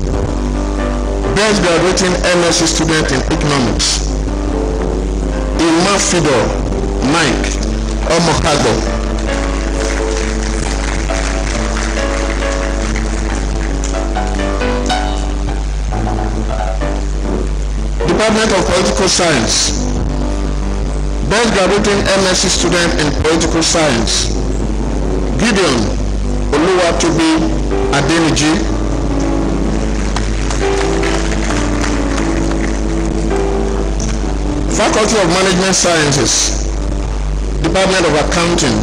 Best graduating MSc student in Economics, Imafido Mike Omokago. Department of Political Science. Best graduating MSc student in Political Science, Gideon Oluwatobi Adeniji. Faculty of Management Sciences, Department of Accounting.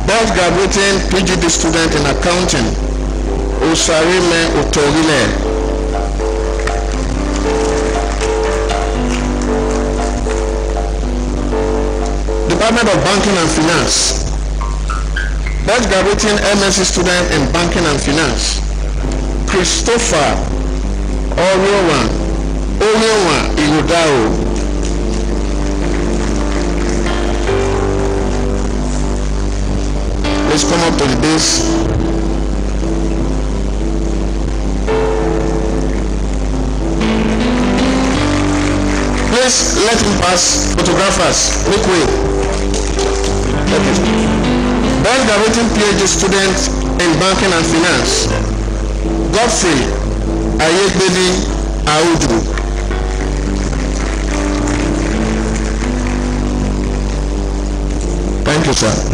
Best graduating PGD student in Accounting, Osarime Otorile. Department of Banking and Finance. Best graduating MSc student in Banking and Finance, Christopher Oriowan Irodao. Let's come up to the dais. Please let him pass. Photographers, make way. best graduating PhD student in banking and finance, Godfrey Ayegbeli Audu. Thank you, sir.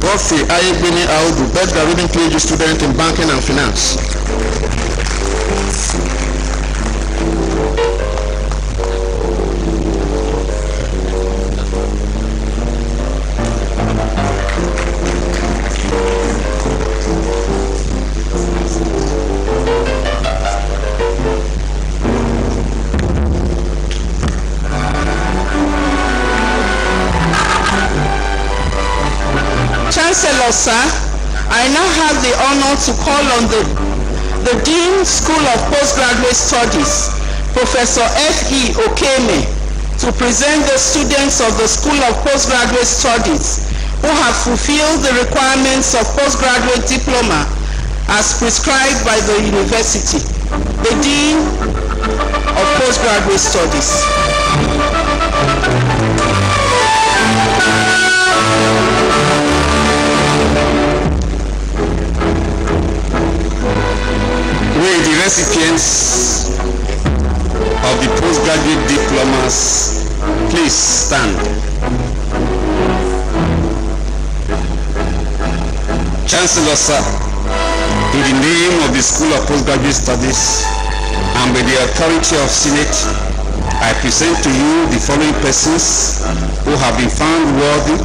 Godfrey Ayegbeni Audu, best graduating PhD student in banking and finance. Chancellor, sir, I now have the honor to call on the Dean School of Postgraduate Studies, Professor F.E. Okeme, to present the students of the School of Postgraduate Studies who have fulfilled the requirements of postgraduate diploma as prescribed by the university. The Dean of Postgraduate Studies. With the recipients of the postgraduate diplomas, please stand. Chancellor, sir, in the name of the School of Postgraduate Studies and with the authority of Senate, I present to you the following persons who have been found worthy,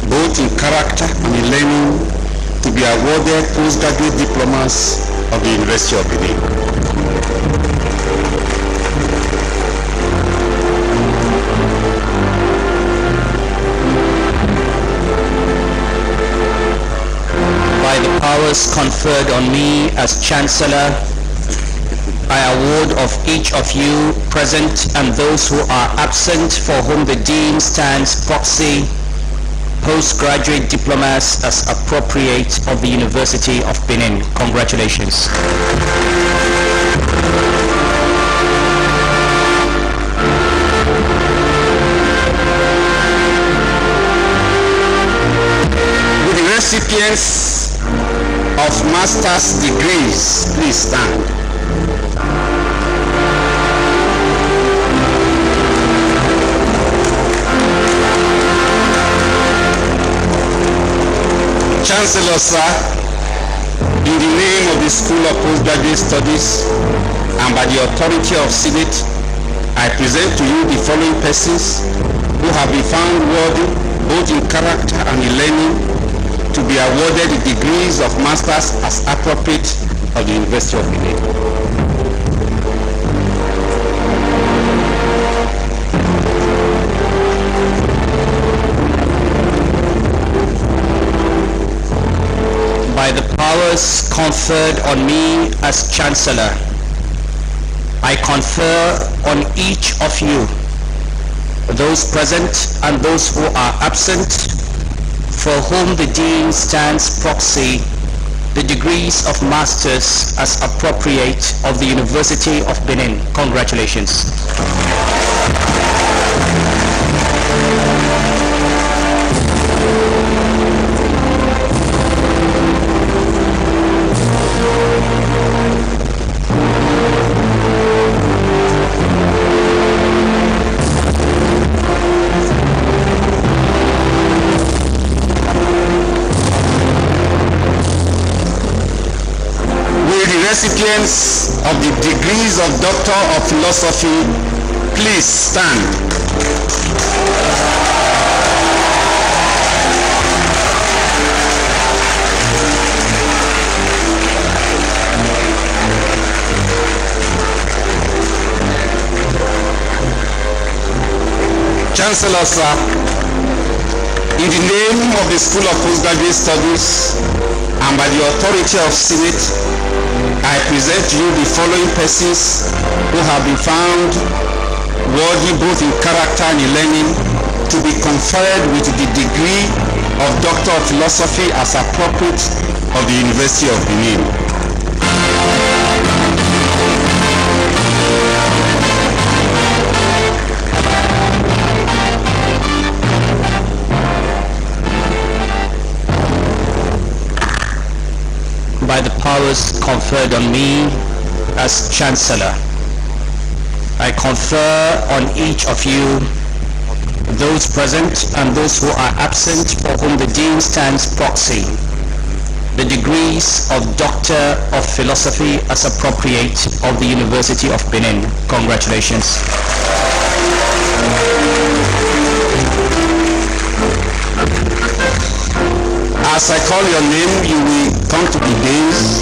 both in character and in learning, to be awarded postgraduate diplomas of the University of Benin. By the powers conferred on me as Chancellor, I award of each of you present and those who are absent for whom the Dean stands proxy postgraduate diplomas as appropriate of the University of Benin. Congratulations. With the recipients of master's degrees, please stand. Chancellor, sir, in the name of the School of Postgraduate Studies and by the authority of Senate, I present to you the following persons who have been found worthy, both in character and in learning, to be awarded the degrees of masters as appropriate of the University of Benin. By the powers conferred on me as Chancellor, I confer on each of you, those present and those who are absent, for whom the Dean stands proxy, the degrees of masters as appropriate of the University of Benin. Congratulations. Recipients of the degrees of Doctor of Philosophy, please stand. Chancellor, sir, in the name of the School of Postgraduate Studies and by the authority of Senate, I present to you the following persons who have been found worthy both in character and in learning to be conferred with the degree of Doctor of Philosophy as appropriate of the University of Benin. By the powers conferred on me as Chancellor, I confer on each of you, those present and those who are absent for whom the Dean stands proxy, the degrees of Doctor of Philosophy as appropriate of the University of Benin. Congratulations. As I call your name, you will come to the dais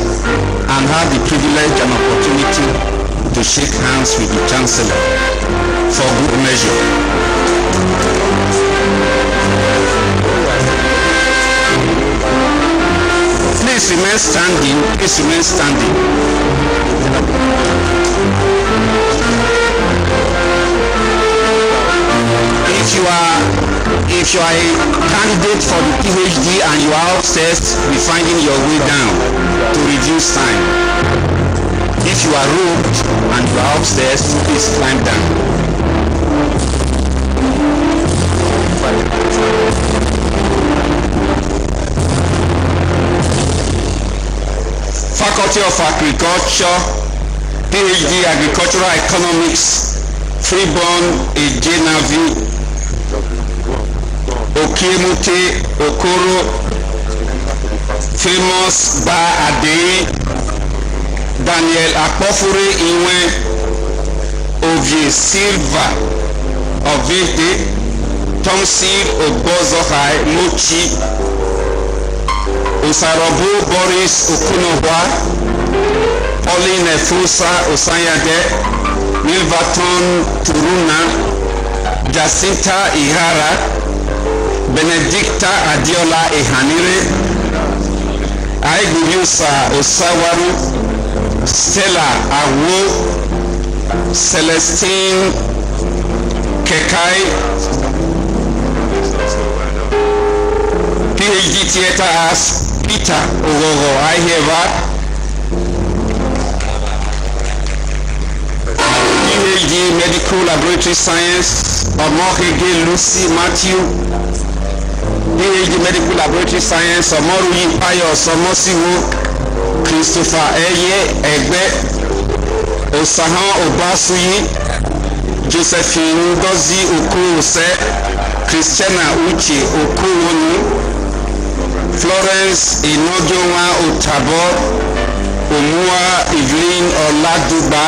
and have the privilege and opportunity to shake hands with the Chancellor for good measure. Please remain standing. Please remain standing. If you are a candidate for the PhD and you are upstairs, be finding your way down to reduce time. If you are robed and you are upstairs, please climb down. Faculty of Agriculture, PhD Agricultural Economics, Freeborn Ejenavi, Okemute Okoro, Famous Ba Ade, Daniel Akpofure Iwe, Ovie Silva Ovete, Tomsi Ogbozohai Mochi, Osarobo Boris Okunohwa, Pauline Efusa Osanyade, Milverton Turuna, Jacinta Ihara, Benedicta Adiola Ehanire, Aigubiusa Osawaru, Stella Awo, Celestine Kekai, PhD Theater as Peter Ogogo Aheva, PhD Medical Laboratory Science, Omohege Lucy Matthew, PhD Medical Laboratory Science, Omoruyi Payo Somosiwo, Christopher Eye Egbe, Osahan Obasuyi, Josephine Ngozi Okuose, Christiana Uche Okuwonu, Florence Inojowa Otabo, Omua Evelyn Oladuba,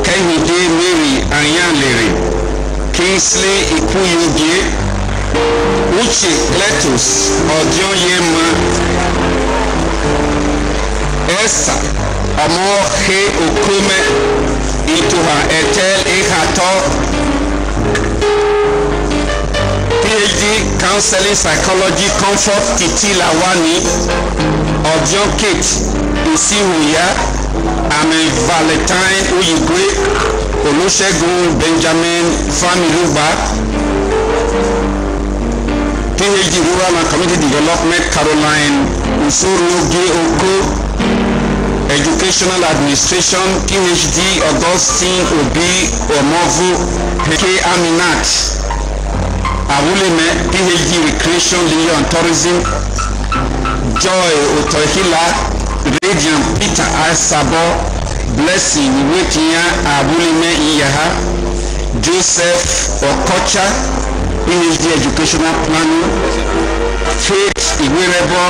Kehinde Mary Anyanlere, Kingsley Ikuyogie, Uche Cletus Odioyema, Esther Omohe Okume, Ituha Etel Ehato, PhD Counseling Psychology Comfort Titi Lawani, Odion Kate Isihuya, Amen Valentine Uyigwe, Olusegun Benjamin Familuba, PhD Rural and Community Development Caroline Usoroge Oko, Educational Administration PhD Augustine Obi Omovu K. Aminat, Awuleme PhD Recreation Leisure and Tourism, Joy Otohila, Radiant Peter Asabo, Blessing Wekinya Awuleme Iyaha, Joseph Okocha, PhD Educational Planning, Faith Iwerebo,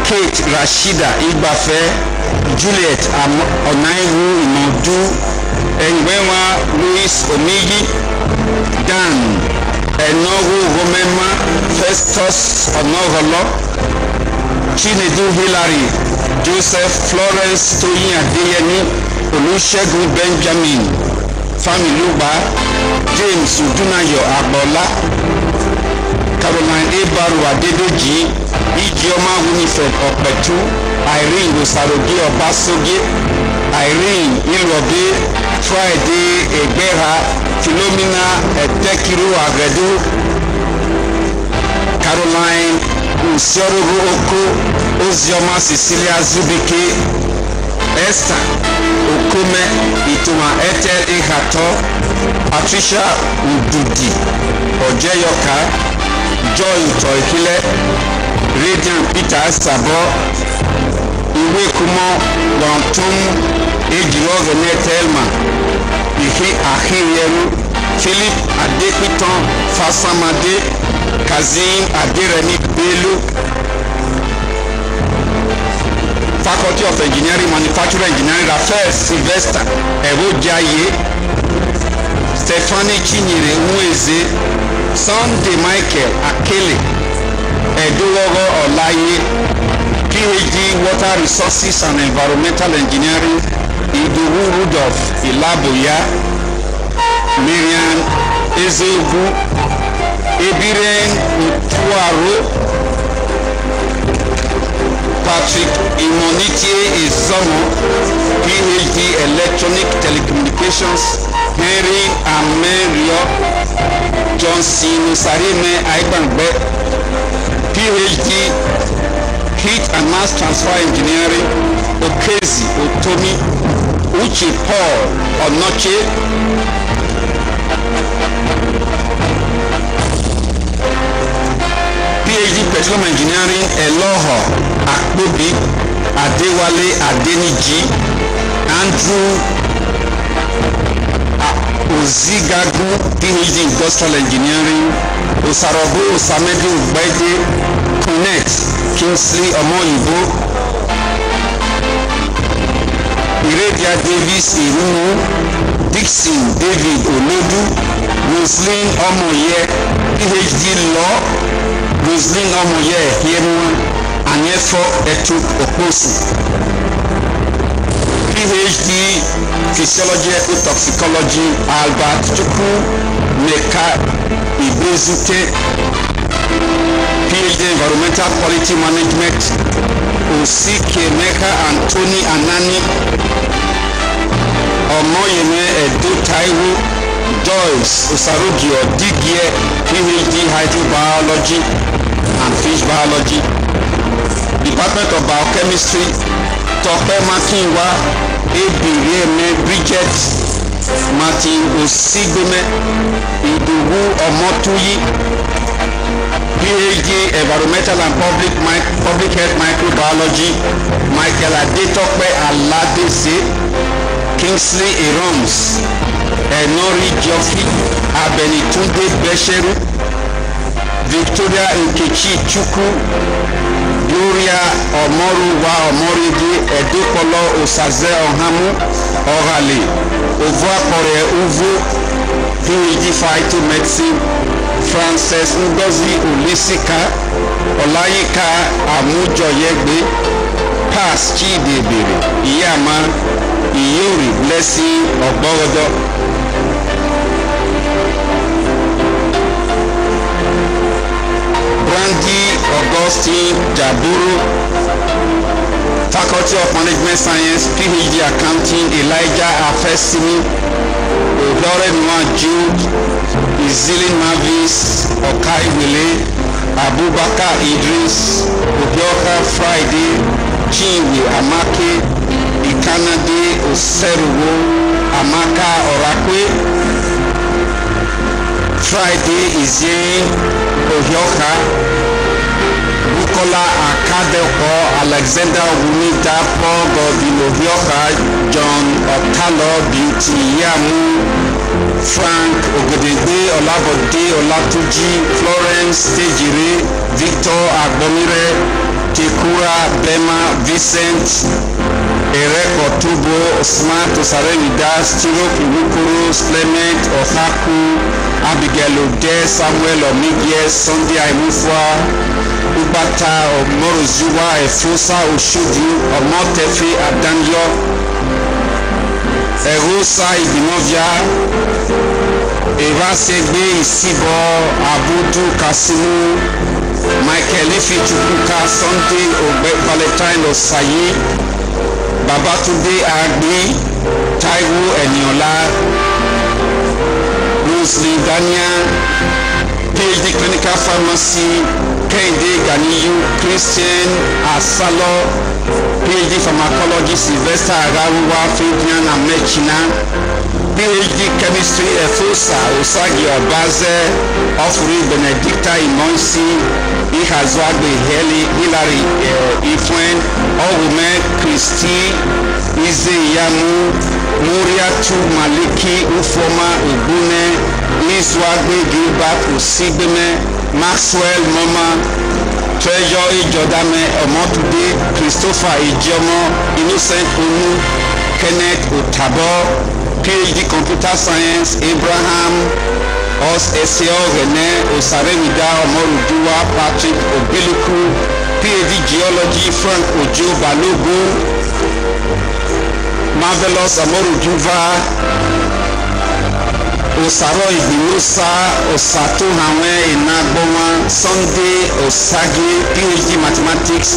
Kate Rashida Igbafe, Juliet Onaiwu Imodu, Enwewa Louis Omigi, Dan Enogu Gomema, Festus Onovolo, Chinedu Hillary, Joseph Florence Toyin Adeyemi, Olusegun Benjamin, Familuba, James Udunayo Agbola, Caroline Ebaru Adedoji, Ijeoma Winifred Opetu, Irene Osaroge Obasoge, Irene Ilobe, Friday Egbera, Philomena Etekiru Agredu, Caroline Usiorogo Oko, Ozioma Cecilia Zubike, Esther Okome, Ituma Ethel Ihato, Patricia Ududi, Ojeyoka, Joy Toikile, Radiant Peter Sabo, Iwe Kumo Wantum, Ejiro Netelma, Ihe Ahiyeru, Philip Adepiton Fasamade, Kazim Adereni Belu, Faculty of Engineering, Manufacturing Engineering, Rafael Sylvester Ewojaye, Stephanie Chinyere Nweze, Sunday Michael Akele, Eduwogo Olaye, PhD Water Resources and Environmental Engineering, Idowu Rudolph Ilaboya, Miriam Ezeogu, Ebiren Utuaro, Patrick Imonitie Ezomo, PhD Electronic Telecommunications, Henry Amerio, Johnson Sarime Aibangbe, PhD Heat and Mass Transfer Engineering, Okezi Otomi, Uche Paul Onoche, PhD Petroleum Engineering, Eloho Akpobi, Adewale Adeniji, Andrew Ozigagu, PhD Industrial Engineering, Osarobo Osamedu Ugbede, Connect Kingsley Omoyibo, Iradia Davis Irunu, Dixon David Olodu, Roslyn Omoye, PhD Law, Roslyn Omoye Hiemu, Anyefo Etu Oposu, PhD Physiology Toxicology, Albert Chukwu Meka Ibezute, PhD Environmental Quality Management, Osike Meka Anthony Anani, Omoyeme Edo Taiwo, Joyce Osarugi Odigie, PhD Hydrobiology and Fish Biology, Department of Biochemistry, Tope Makinwa, Ebireme Bridget, Martin Osigbeme, Idowu Omotuyi, PhD Environmental and Public Health Microbiology, Michael Adetope Aladese, Kingsley Eroms, Enori Jofi, Abenitunde Besheru, Victoria Nkechi Chukwu, Gloria Omoruwa Omoride, Edekolo Osaze Ohamu, Orale, Ovuapore Uvu, PhD Phytomedicine, Frances Ngozi Olisika, Olayika Amujoyegbe, Pass Chidebere, Iyama, Iyori Blessing Ogborodo, Brandy Augustine Jaburu, Faculty of Management Science, PhD Accounting, Elijah Afesimi, Odore Noah Jude, Izilin Mavis, Okai Wile, Abubakar Idris, Obioka Friday, Chinwe Amake, Ikanade Oseruwo, Amaka Orakwe, Friday Izien Ohioka, Bukola Akadeko, Alexander Wunita, Paul Godwin Ohioka, John Otalo Beauty Yamu, Frank Ogedegbe, Olabode Olatuji, Florence Tejire, Victor Agbomire, Tekura Bema, Vincent Ereko Tubo, Smart Osaremida, Stirok Iwukuru, Clement Ohaku, Abigail Ode, Samuel Omigie, Sunday Aimufwa, Ubata Omorozuwa, Efosa Oshudu, Omotefe Adanyo, Erosa Ibinovia, Erasegbe Isibo, Abudu Kasimu, Michael Ifichukuka, Sunday Valentine Osayi, Babatunde Agbi, Taiwo Eniola, Rosalie Daniel, PhD Clinical Pharmacy, Kehinde Ganiyu, Christian Asalo, PhD Pharmacology, Sylvester Agaruwa, Fabian Amechina, PhD Chemistry, Efosa Osagi Obaze, Ofuri Benedicta Imonsi, Ihazwagbe Hilary Ifwen, Owume Christy, Ize Yamu, Muriatu Maliki Ufoma Ubune, Iswagbe Gilbert Osibeme, Maxwell Moma, Treasure Ijodame Omotude, Christopher Ijomo, Innocent Onu, Kenneth Otabo, PhD Computer Science, Abraham Eseo Rene Osaremida Omorujuwa, Patrick Obiliku, PhD Geology, Frank Ojo Balogun, Marvelous Omorujuwa, Osaro Ibinusa, Osato Hawe Inagboma, Sunday Osagi, PhD Mathematics,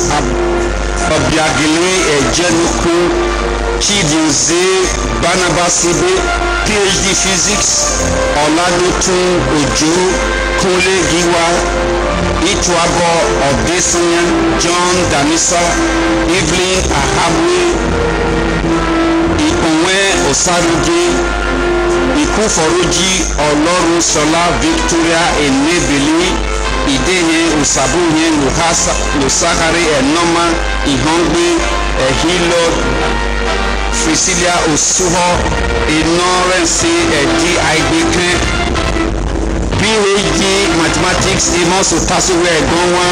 Obiagile Ejenuku, Chidinze Barnabas Ibe, PhD Physics, Oladotun Ojo, Kole Giwa, Ituabo Odesanyan, John Danisa, Evelyn Ahabwe, Ikonwe Osaruge, Ikuforoji Olorunshola Victoria Enebeli, Idehe Usabuye Lusakari Enoma Ihongbe Ehilo Priscilla Osuho Ignorance Edi Aibeke, PhD Mathematics Amos Otasuwe Egonwa,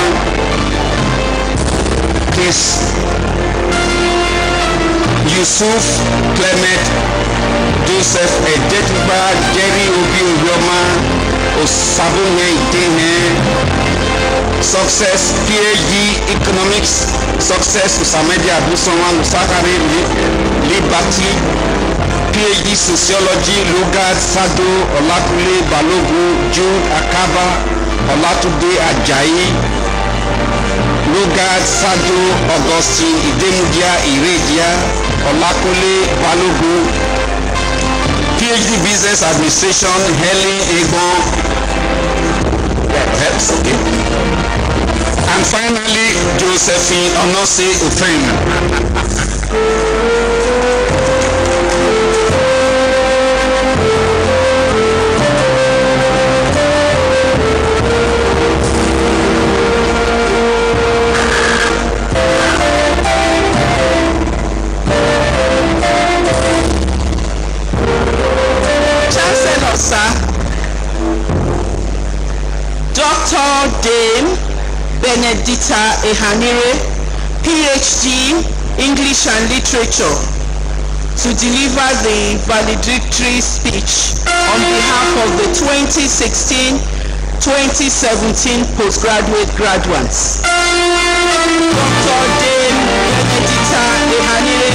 Chris Yusuf Clement Joseph Edetuba, Jerry Obi Oyoma, Osabuye Idehe, Success PhD Economics, Success Usamedi Abusonwa Musakari Liberty, PhD Sociology Lugard Sado Olakule Balogun, Jude Akaba, Olatude Ajayi, Lugard Sado Augustine Idemudia Iredia, Olakule Balogun, PhD Business Administration Helen Egbon, helps, okay. And finally, Josephine Onose Ofema. Chancellor, sir, Dr. Dame Benedicta Ehanire, PhD, English and Literature, to deliver the valedictory speech on behalf of the 2016-2017 postgraduate graduates. Dr. Dame Benedicta Ehanire.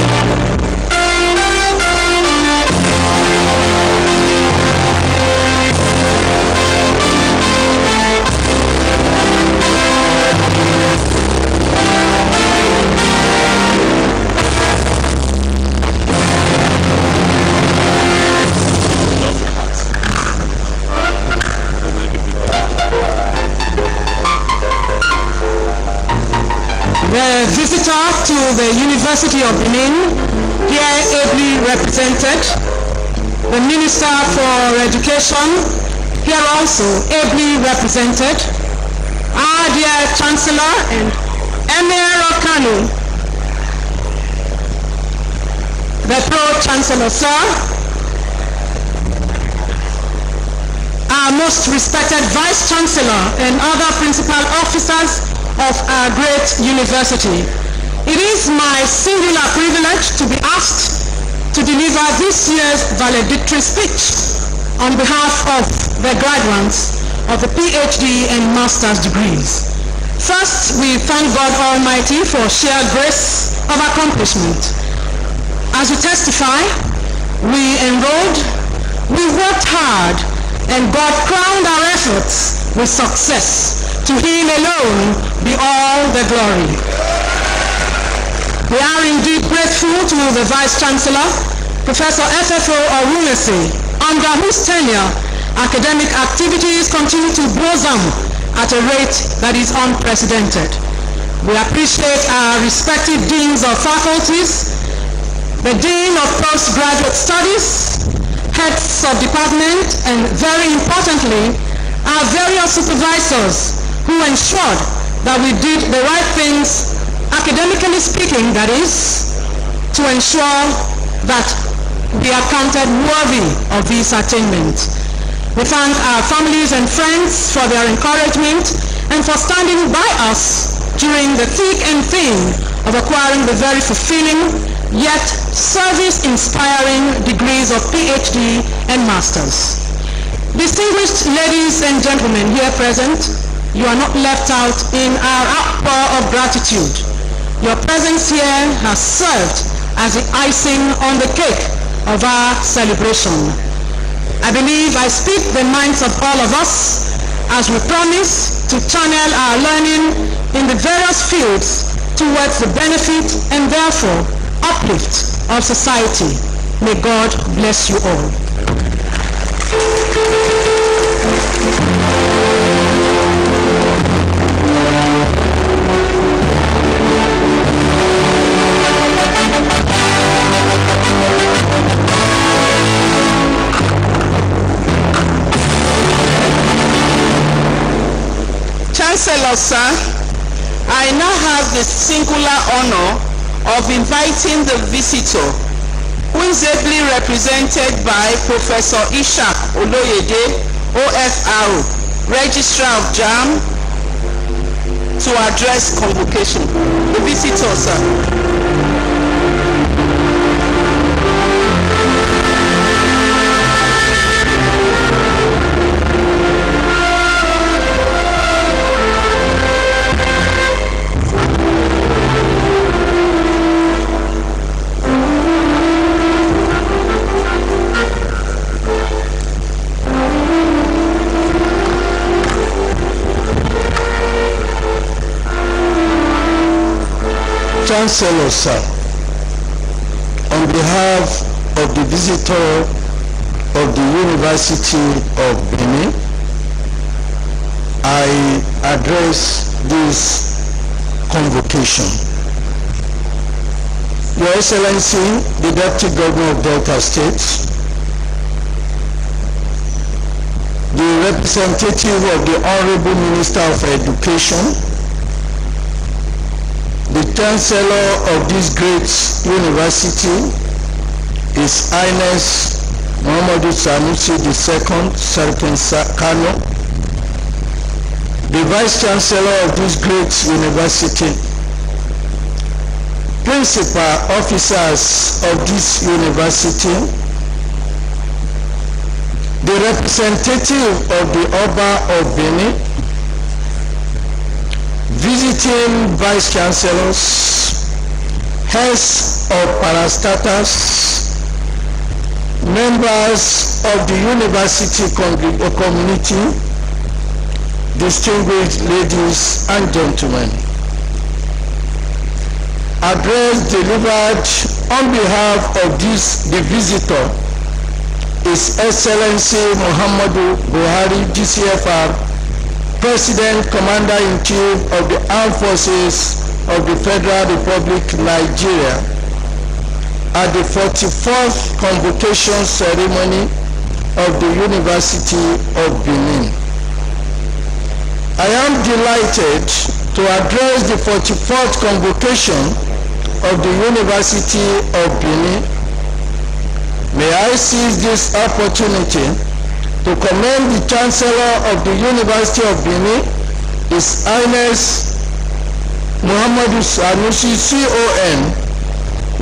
The visitor to the University of Benin, here ably represented, the Minister for Education, here also ably represented, our dear Chancellor and Emir of Kano, the Pro-Chancellor, sir, our most respected Vice-Chancellor and other principal officers of our great university. It is my singular privilege to be asked to deliver this year's valedictory speech on behalf of the graduates of the PhD and master's degrees. First, we thank God Almighty for sheer grace of accomplishment. As we testify, we enrolled, we worked hard, and God crowned our efforts with success. To him alone be all the glory. We are indeed grateful to the Vice-Chancellor, Professor FFO Owunesi, under whose tenure academic activities continue to blossom at a rate that is unprecedented. We appreciate our respective deans of faculties, the Dean of Postgraduate Studies, heads of department, and very importantly, our various supervisors who ensured that we did the right things, academically speaking, that is, to ensure that we are counted worthy of this attainment. We thank our families and friends for their encouragement and for standing by us during the thick and thin of acquiring the very fulfilling yet service-inspiring degrees of PhD and Masters. Distinguished ladies and gentlemen here present, you are not left out in our outpour of gratitude. Your presence here has served as the icing on the cake of our celebration. I believe I speak the minds of all of us as we promise to channel our learning in the various fields towards the benefit and therefore uplift of society. May God bless you all. Chancellor, sir, I now have the singular honor of inviting the visitor, who is ably represented by Professor Ishak Oloyede, OFR, Registrar of JAM, to address convocation. The visitor, sir. Chancellor, sir, on behalf of the visitor of the University of Benin, I address this convocation. Your Excellency, the Deputy Governor of Delta State, the representative of the Honourable Minister of Education, the Chancellor of this great university, His Highness Muhammadu Sanusi II, Sultan Kano, the Vice Chancellor of this great university, principal officers of this university, the representative of the Oba of Benin, visiting vice chancellors, heads of parastatals, members of the university community, distinguished ladies and gentlemen. Address delivered on behalf of the visitor, His Excellency Muhammadu Buhari, GCFR, President, Commander-in-Chief of the Armed Forces of the Federal Republic Nigeria, at the 44th Convocation Ceremony of the University of Benin. I am delighted to address the 44th Convocation of the University of Benin. May I seize this opportunity to commend the Chancellor of the University of Benin, His Highness Muhammadu Sanusi CON,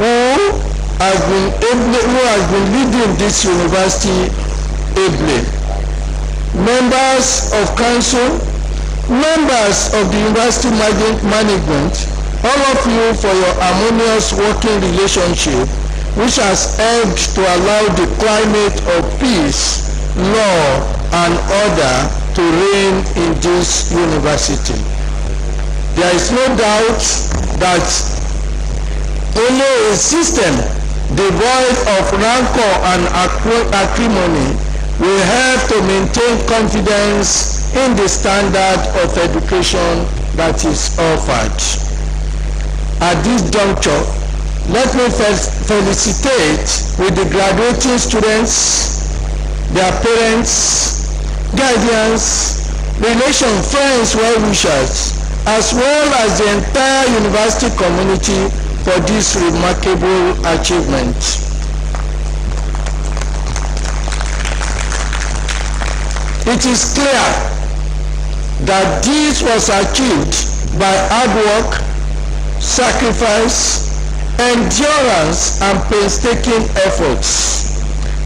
who has been leading this university ably. Members of council, members of the university management, all of you for your harmonious working relationship, which has helped to allow the climate of peace law, and order to reign in this university. There is no doubt that only a system devoid of rancor and acrimony will help to maintain confidence in the standard of education that is offered. At this juncture, let me felicitate with the graduating students, their parents, guardians, relations, friends, well-wishers, as well as the entire university community for this remarkable achievement. It is clear that this was achieved by hard work, sacrifice, endurance, and painstaking efforts.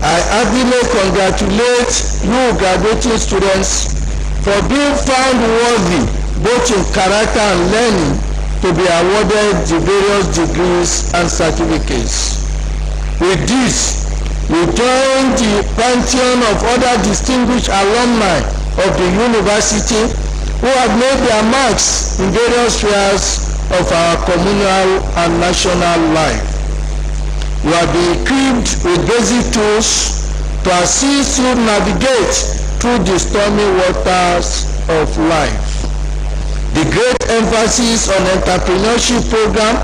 I heartily congratulate you graduating students for being found worthy both in character and learning to be awarded the various degrees and certificates. With this, we join the pantheon of other distinguished alumni of the university who have made their marks in various spheres of our communal and national life. You have been equipped with basic tools to assist you navigate through the stormy waters of life. The great emphasis on entrepreneurship program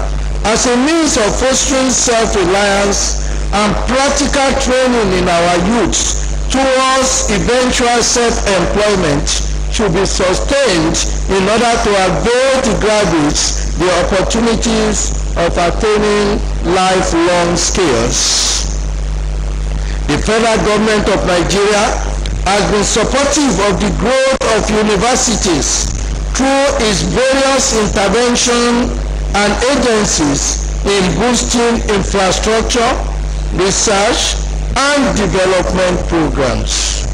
as a means of fostering self-reliance and practical training in our youths towards eventual self-employment should be sustained in order to avail the graduates the opportunities of attaining lifelong skills. The federal government of Nigeria has been supportive of the growth of universities through its various interventions and agencies in boosting infrastructure, research, and development programs.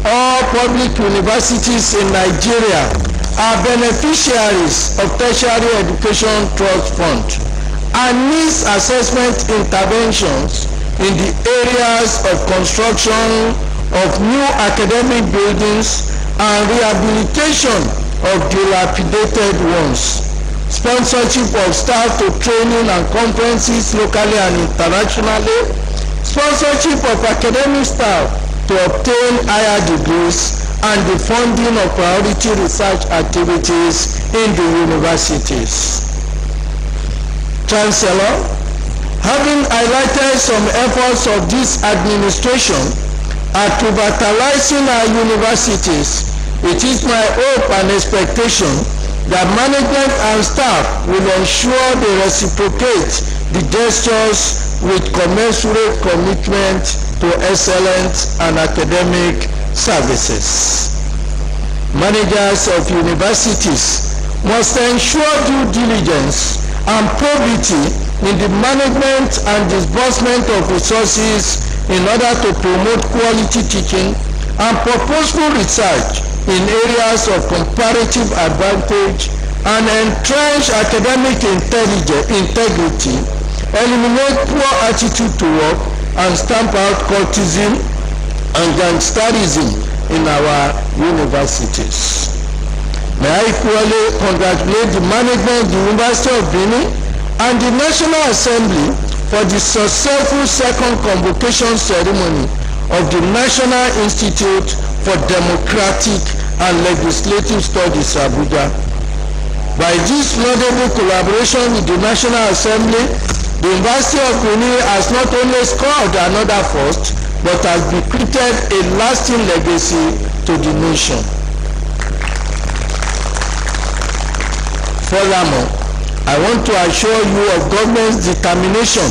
All public universities in Nigeria are beneficiaries of Tertiary Education Trust Fund and needs assessment interventions in the areas of construction of new academic buildings and rehabilitation of dilapidated ones, sponsorship of staff to training and conferences locally and internationally, sponsorship of academic staff to obtain higher degrees, and the funding of priority research activities in the universities. Chancellor, having highlighted some efforts of this administration at revitalizing our universities, it is my hope and expectation that management and staff will ensure they reciprocate the gestures with commensurate commitment to excellent and academic services. Managers of universities must ensure due diligence and probity in the management and disbursement of resources in order to promote quality teaching and purposeful research in areas of comparative advantage and entrench academic integrity, eliminate poor attitude to work, and stamp out cultism and gangsterism in our universities. May I equally congratulate the management of the University of Benin and the National Assembly for the successful second convocation ceremony of the National Institute for Democratic and Legislative Studies, Abuja. By this laudable collaboration with the National Assembly, the University of Benin has not only scored another first, but has bequeathed a lasting legacy to the nation. Furthermore, I want to assure you of government's determination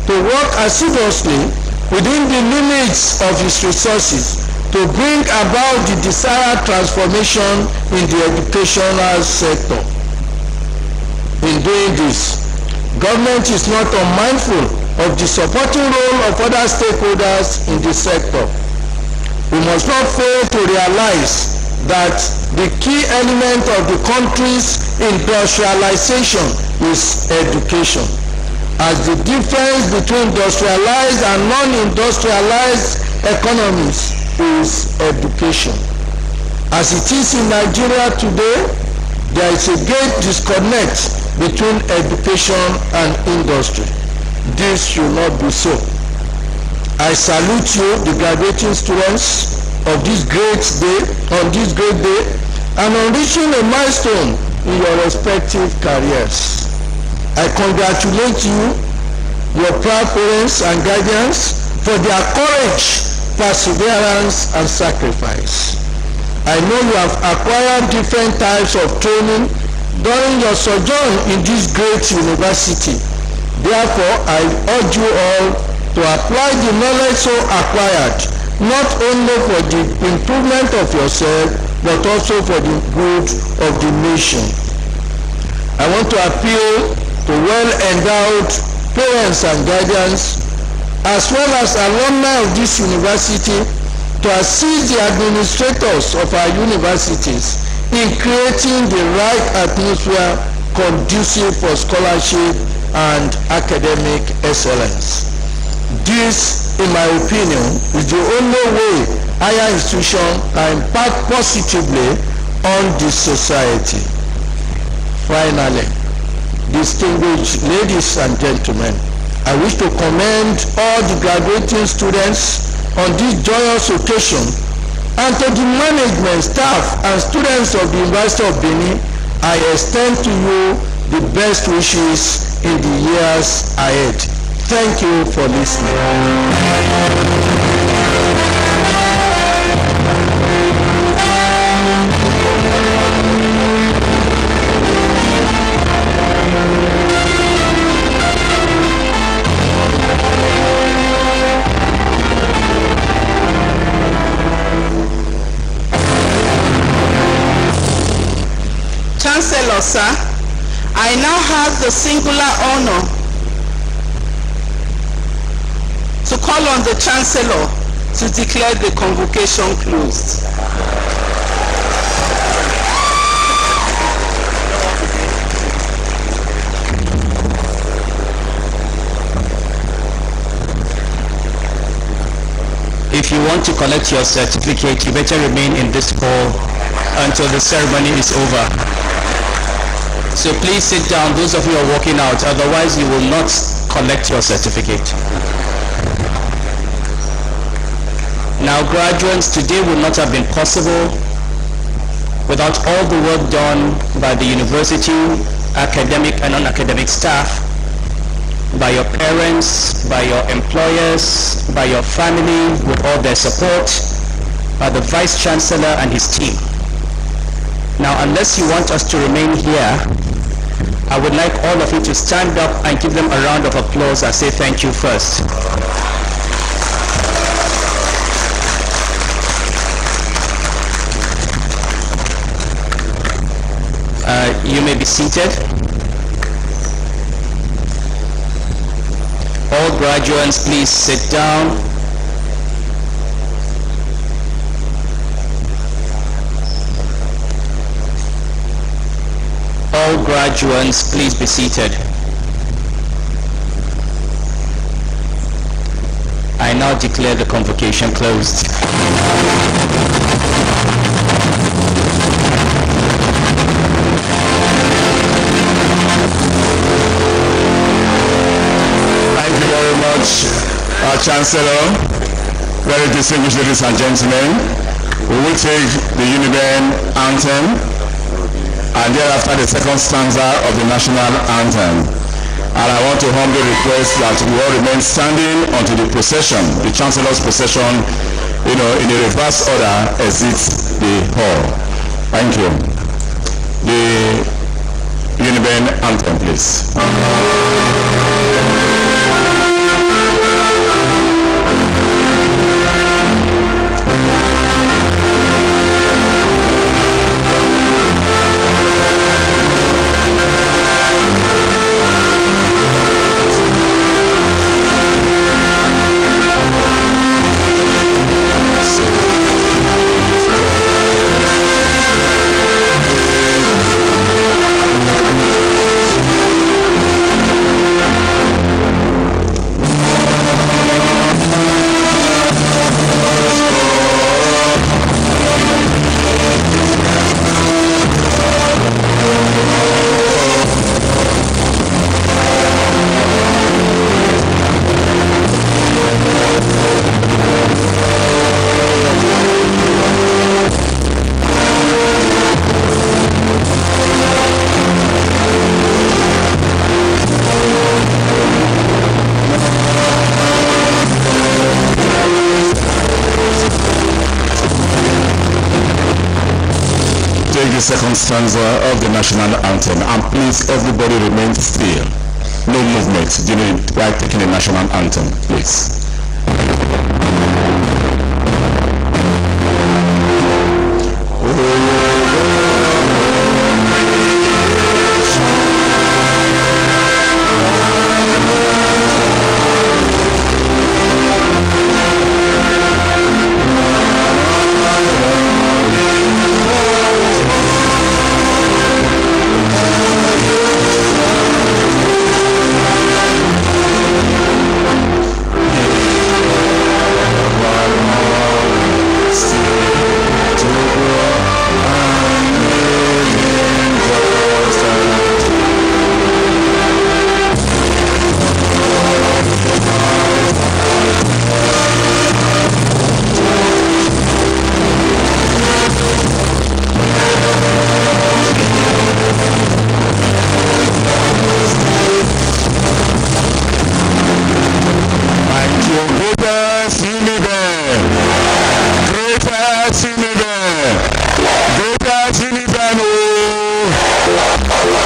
to work assiduously within the limits of its resources to bring about the desired transformation in the educational sector. In doing this, government is not unmindful of the supporting role of other stakeholders in the sector. We must not fail to realize that the key element of the country's industrialization is education, as the difference between industrialized and non-industrialized economies is education. As it is in Nigeria today, there is a great disconnect between education and industry. This should not be so. I salute you, the graduating students of this great day, on this great day, and on reaching a milestone in your respective careers. I congratulate you, your proud parents and guardians, for their courage, perseverance, and sacrifice. I know you have acquired different types of training during your sojourn in this great university. Therefore, I urge you all to apply the knowledge so acquired, not only for the improvement of yourself, but also for the good of the nation. I want to appeal to well-endowed parents and guardians, as well as alumni of this university, to assist the administrators of our universities in creating the right atmosphere conducive for scholarship and academic excellence. This, in my opinion, is the only way higher institutions can impact positively on the society. Finally, distinguished ladies and gentlemen, I wish to commend all the graduating students on this joyous occasion, and to the management, staff, and students of the University of Benin, I extend to you the best wishes in the years ahead. Thank you for listening. Chancellor, sir, I now have the singular honor to call on the Chancellor to declare the convocation closed. If you want to collect your certificate, you better remain in this hall until the ceremony is over. So please sit down, those of you who are walking out, otherwise you will not collect your certificate. Now graduates, today would not have been possible without all the work done by the university, academic and non-academic staff, by your parents, by your employers, by your family with all their support, by the Vice Chancellor and his team. Now, unless you want us to remain here, I would like all of you to stand up and give them a round of applause and say thank you first. You may be seated. All graduates, please sit down. All graduates, please be seated. I now declare the convocation closed. Thank you very much, our Chancellor. Very distinguished ladies and gentlemen, we will take the Uniben anthem and thereafter the second stanza of the national anthem. And I want to humbly request that we all remain standing until the procession, the Chancellor's procession, in a reverse order, exits the hall. Thank you. The Uniben anthem, please. the second stanza of the national anthem. And please, everybody remain still. No movement while taking the national anthem, please.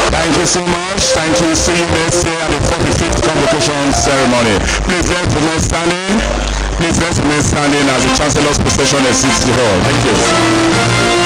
Thank you so much. Thank you. See you next year at the 45th Convocation ceremony. Please let's remain standing. Please let's remain standing as the Chancellor's procession exits the hall. Thank you.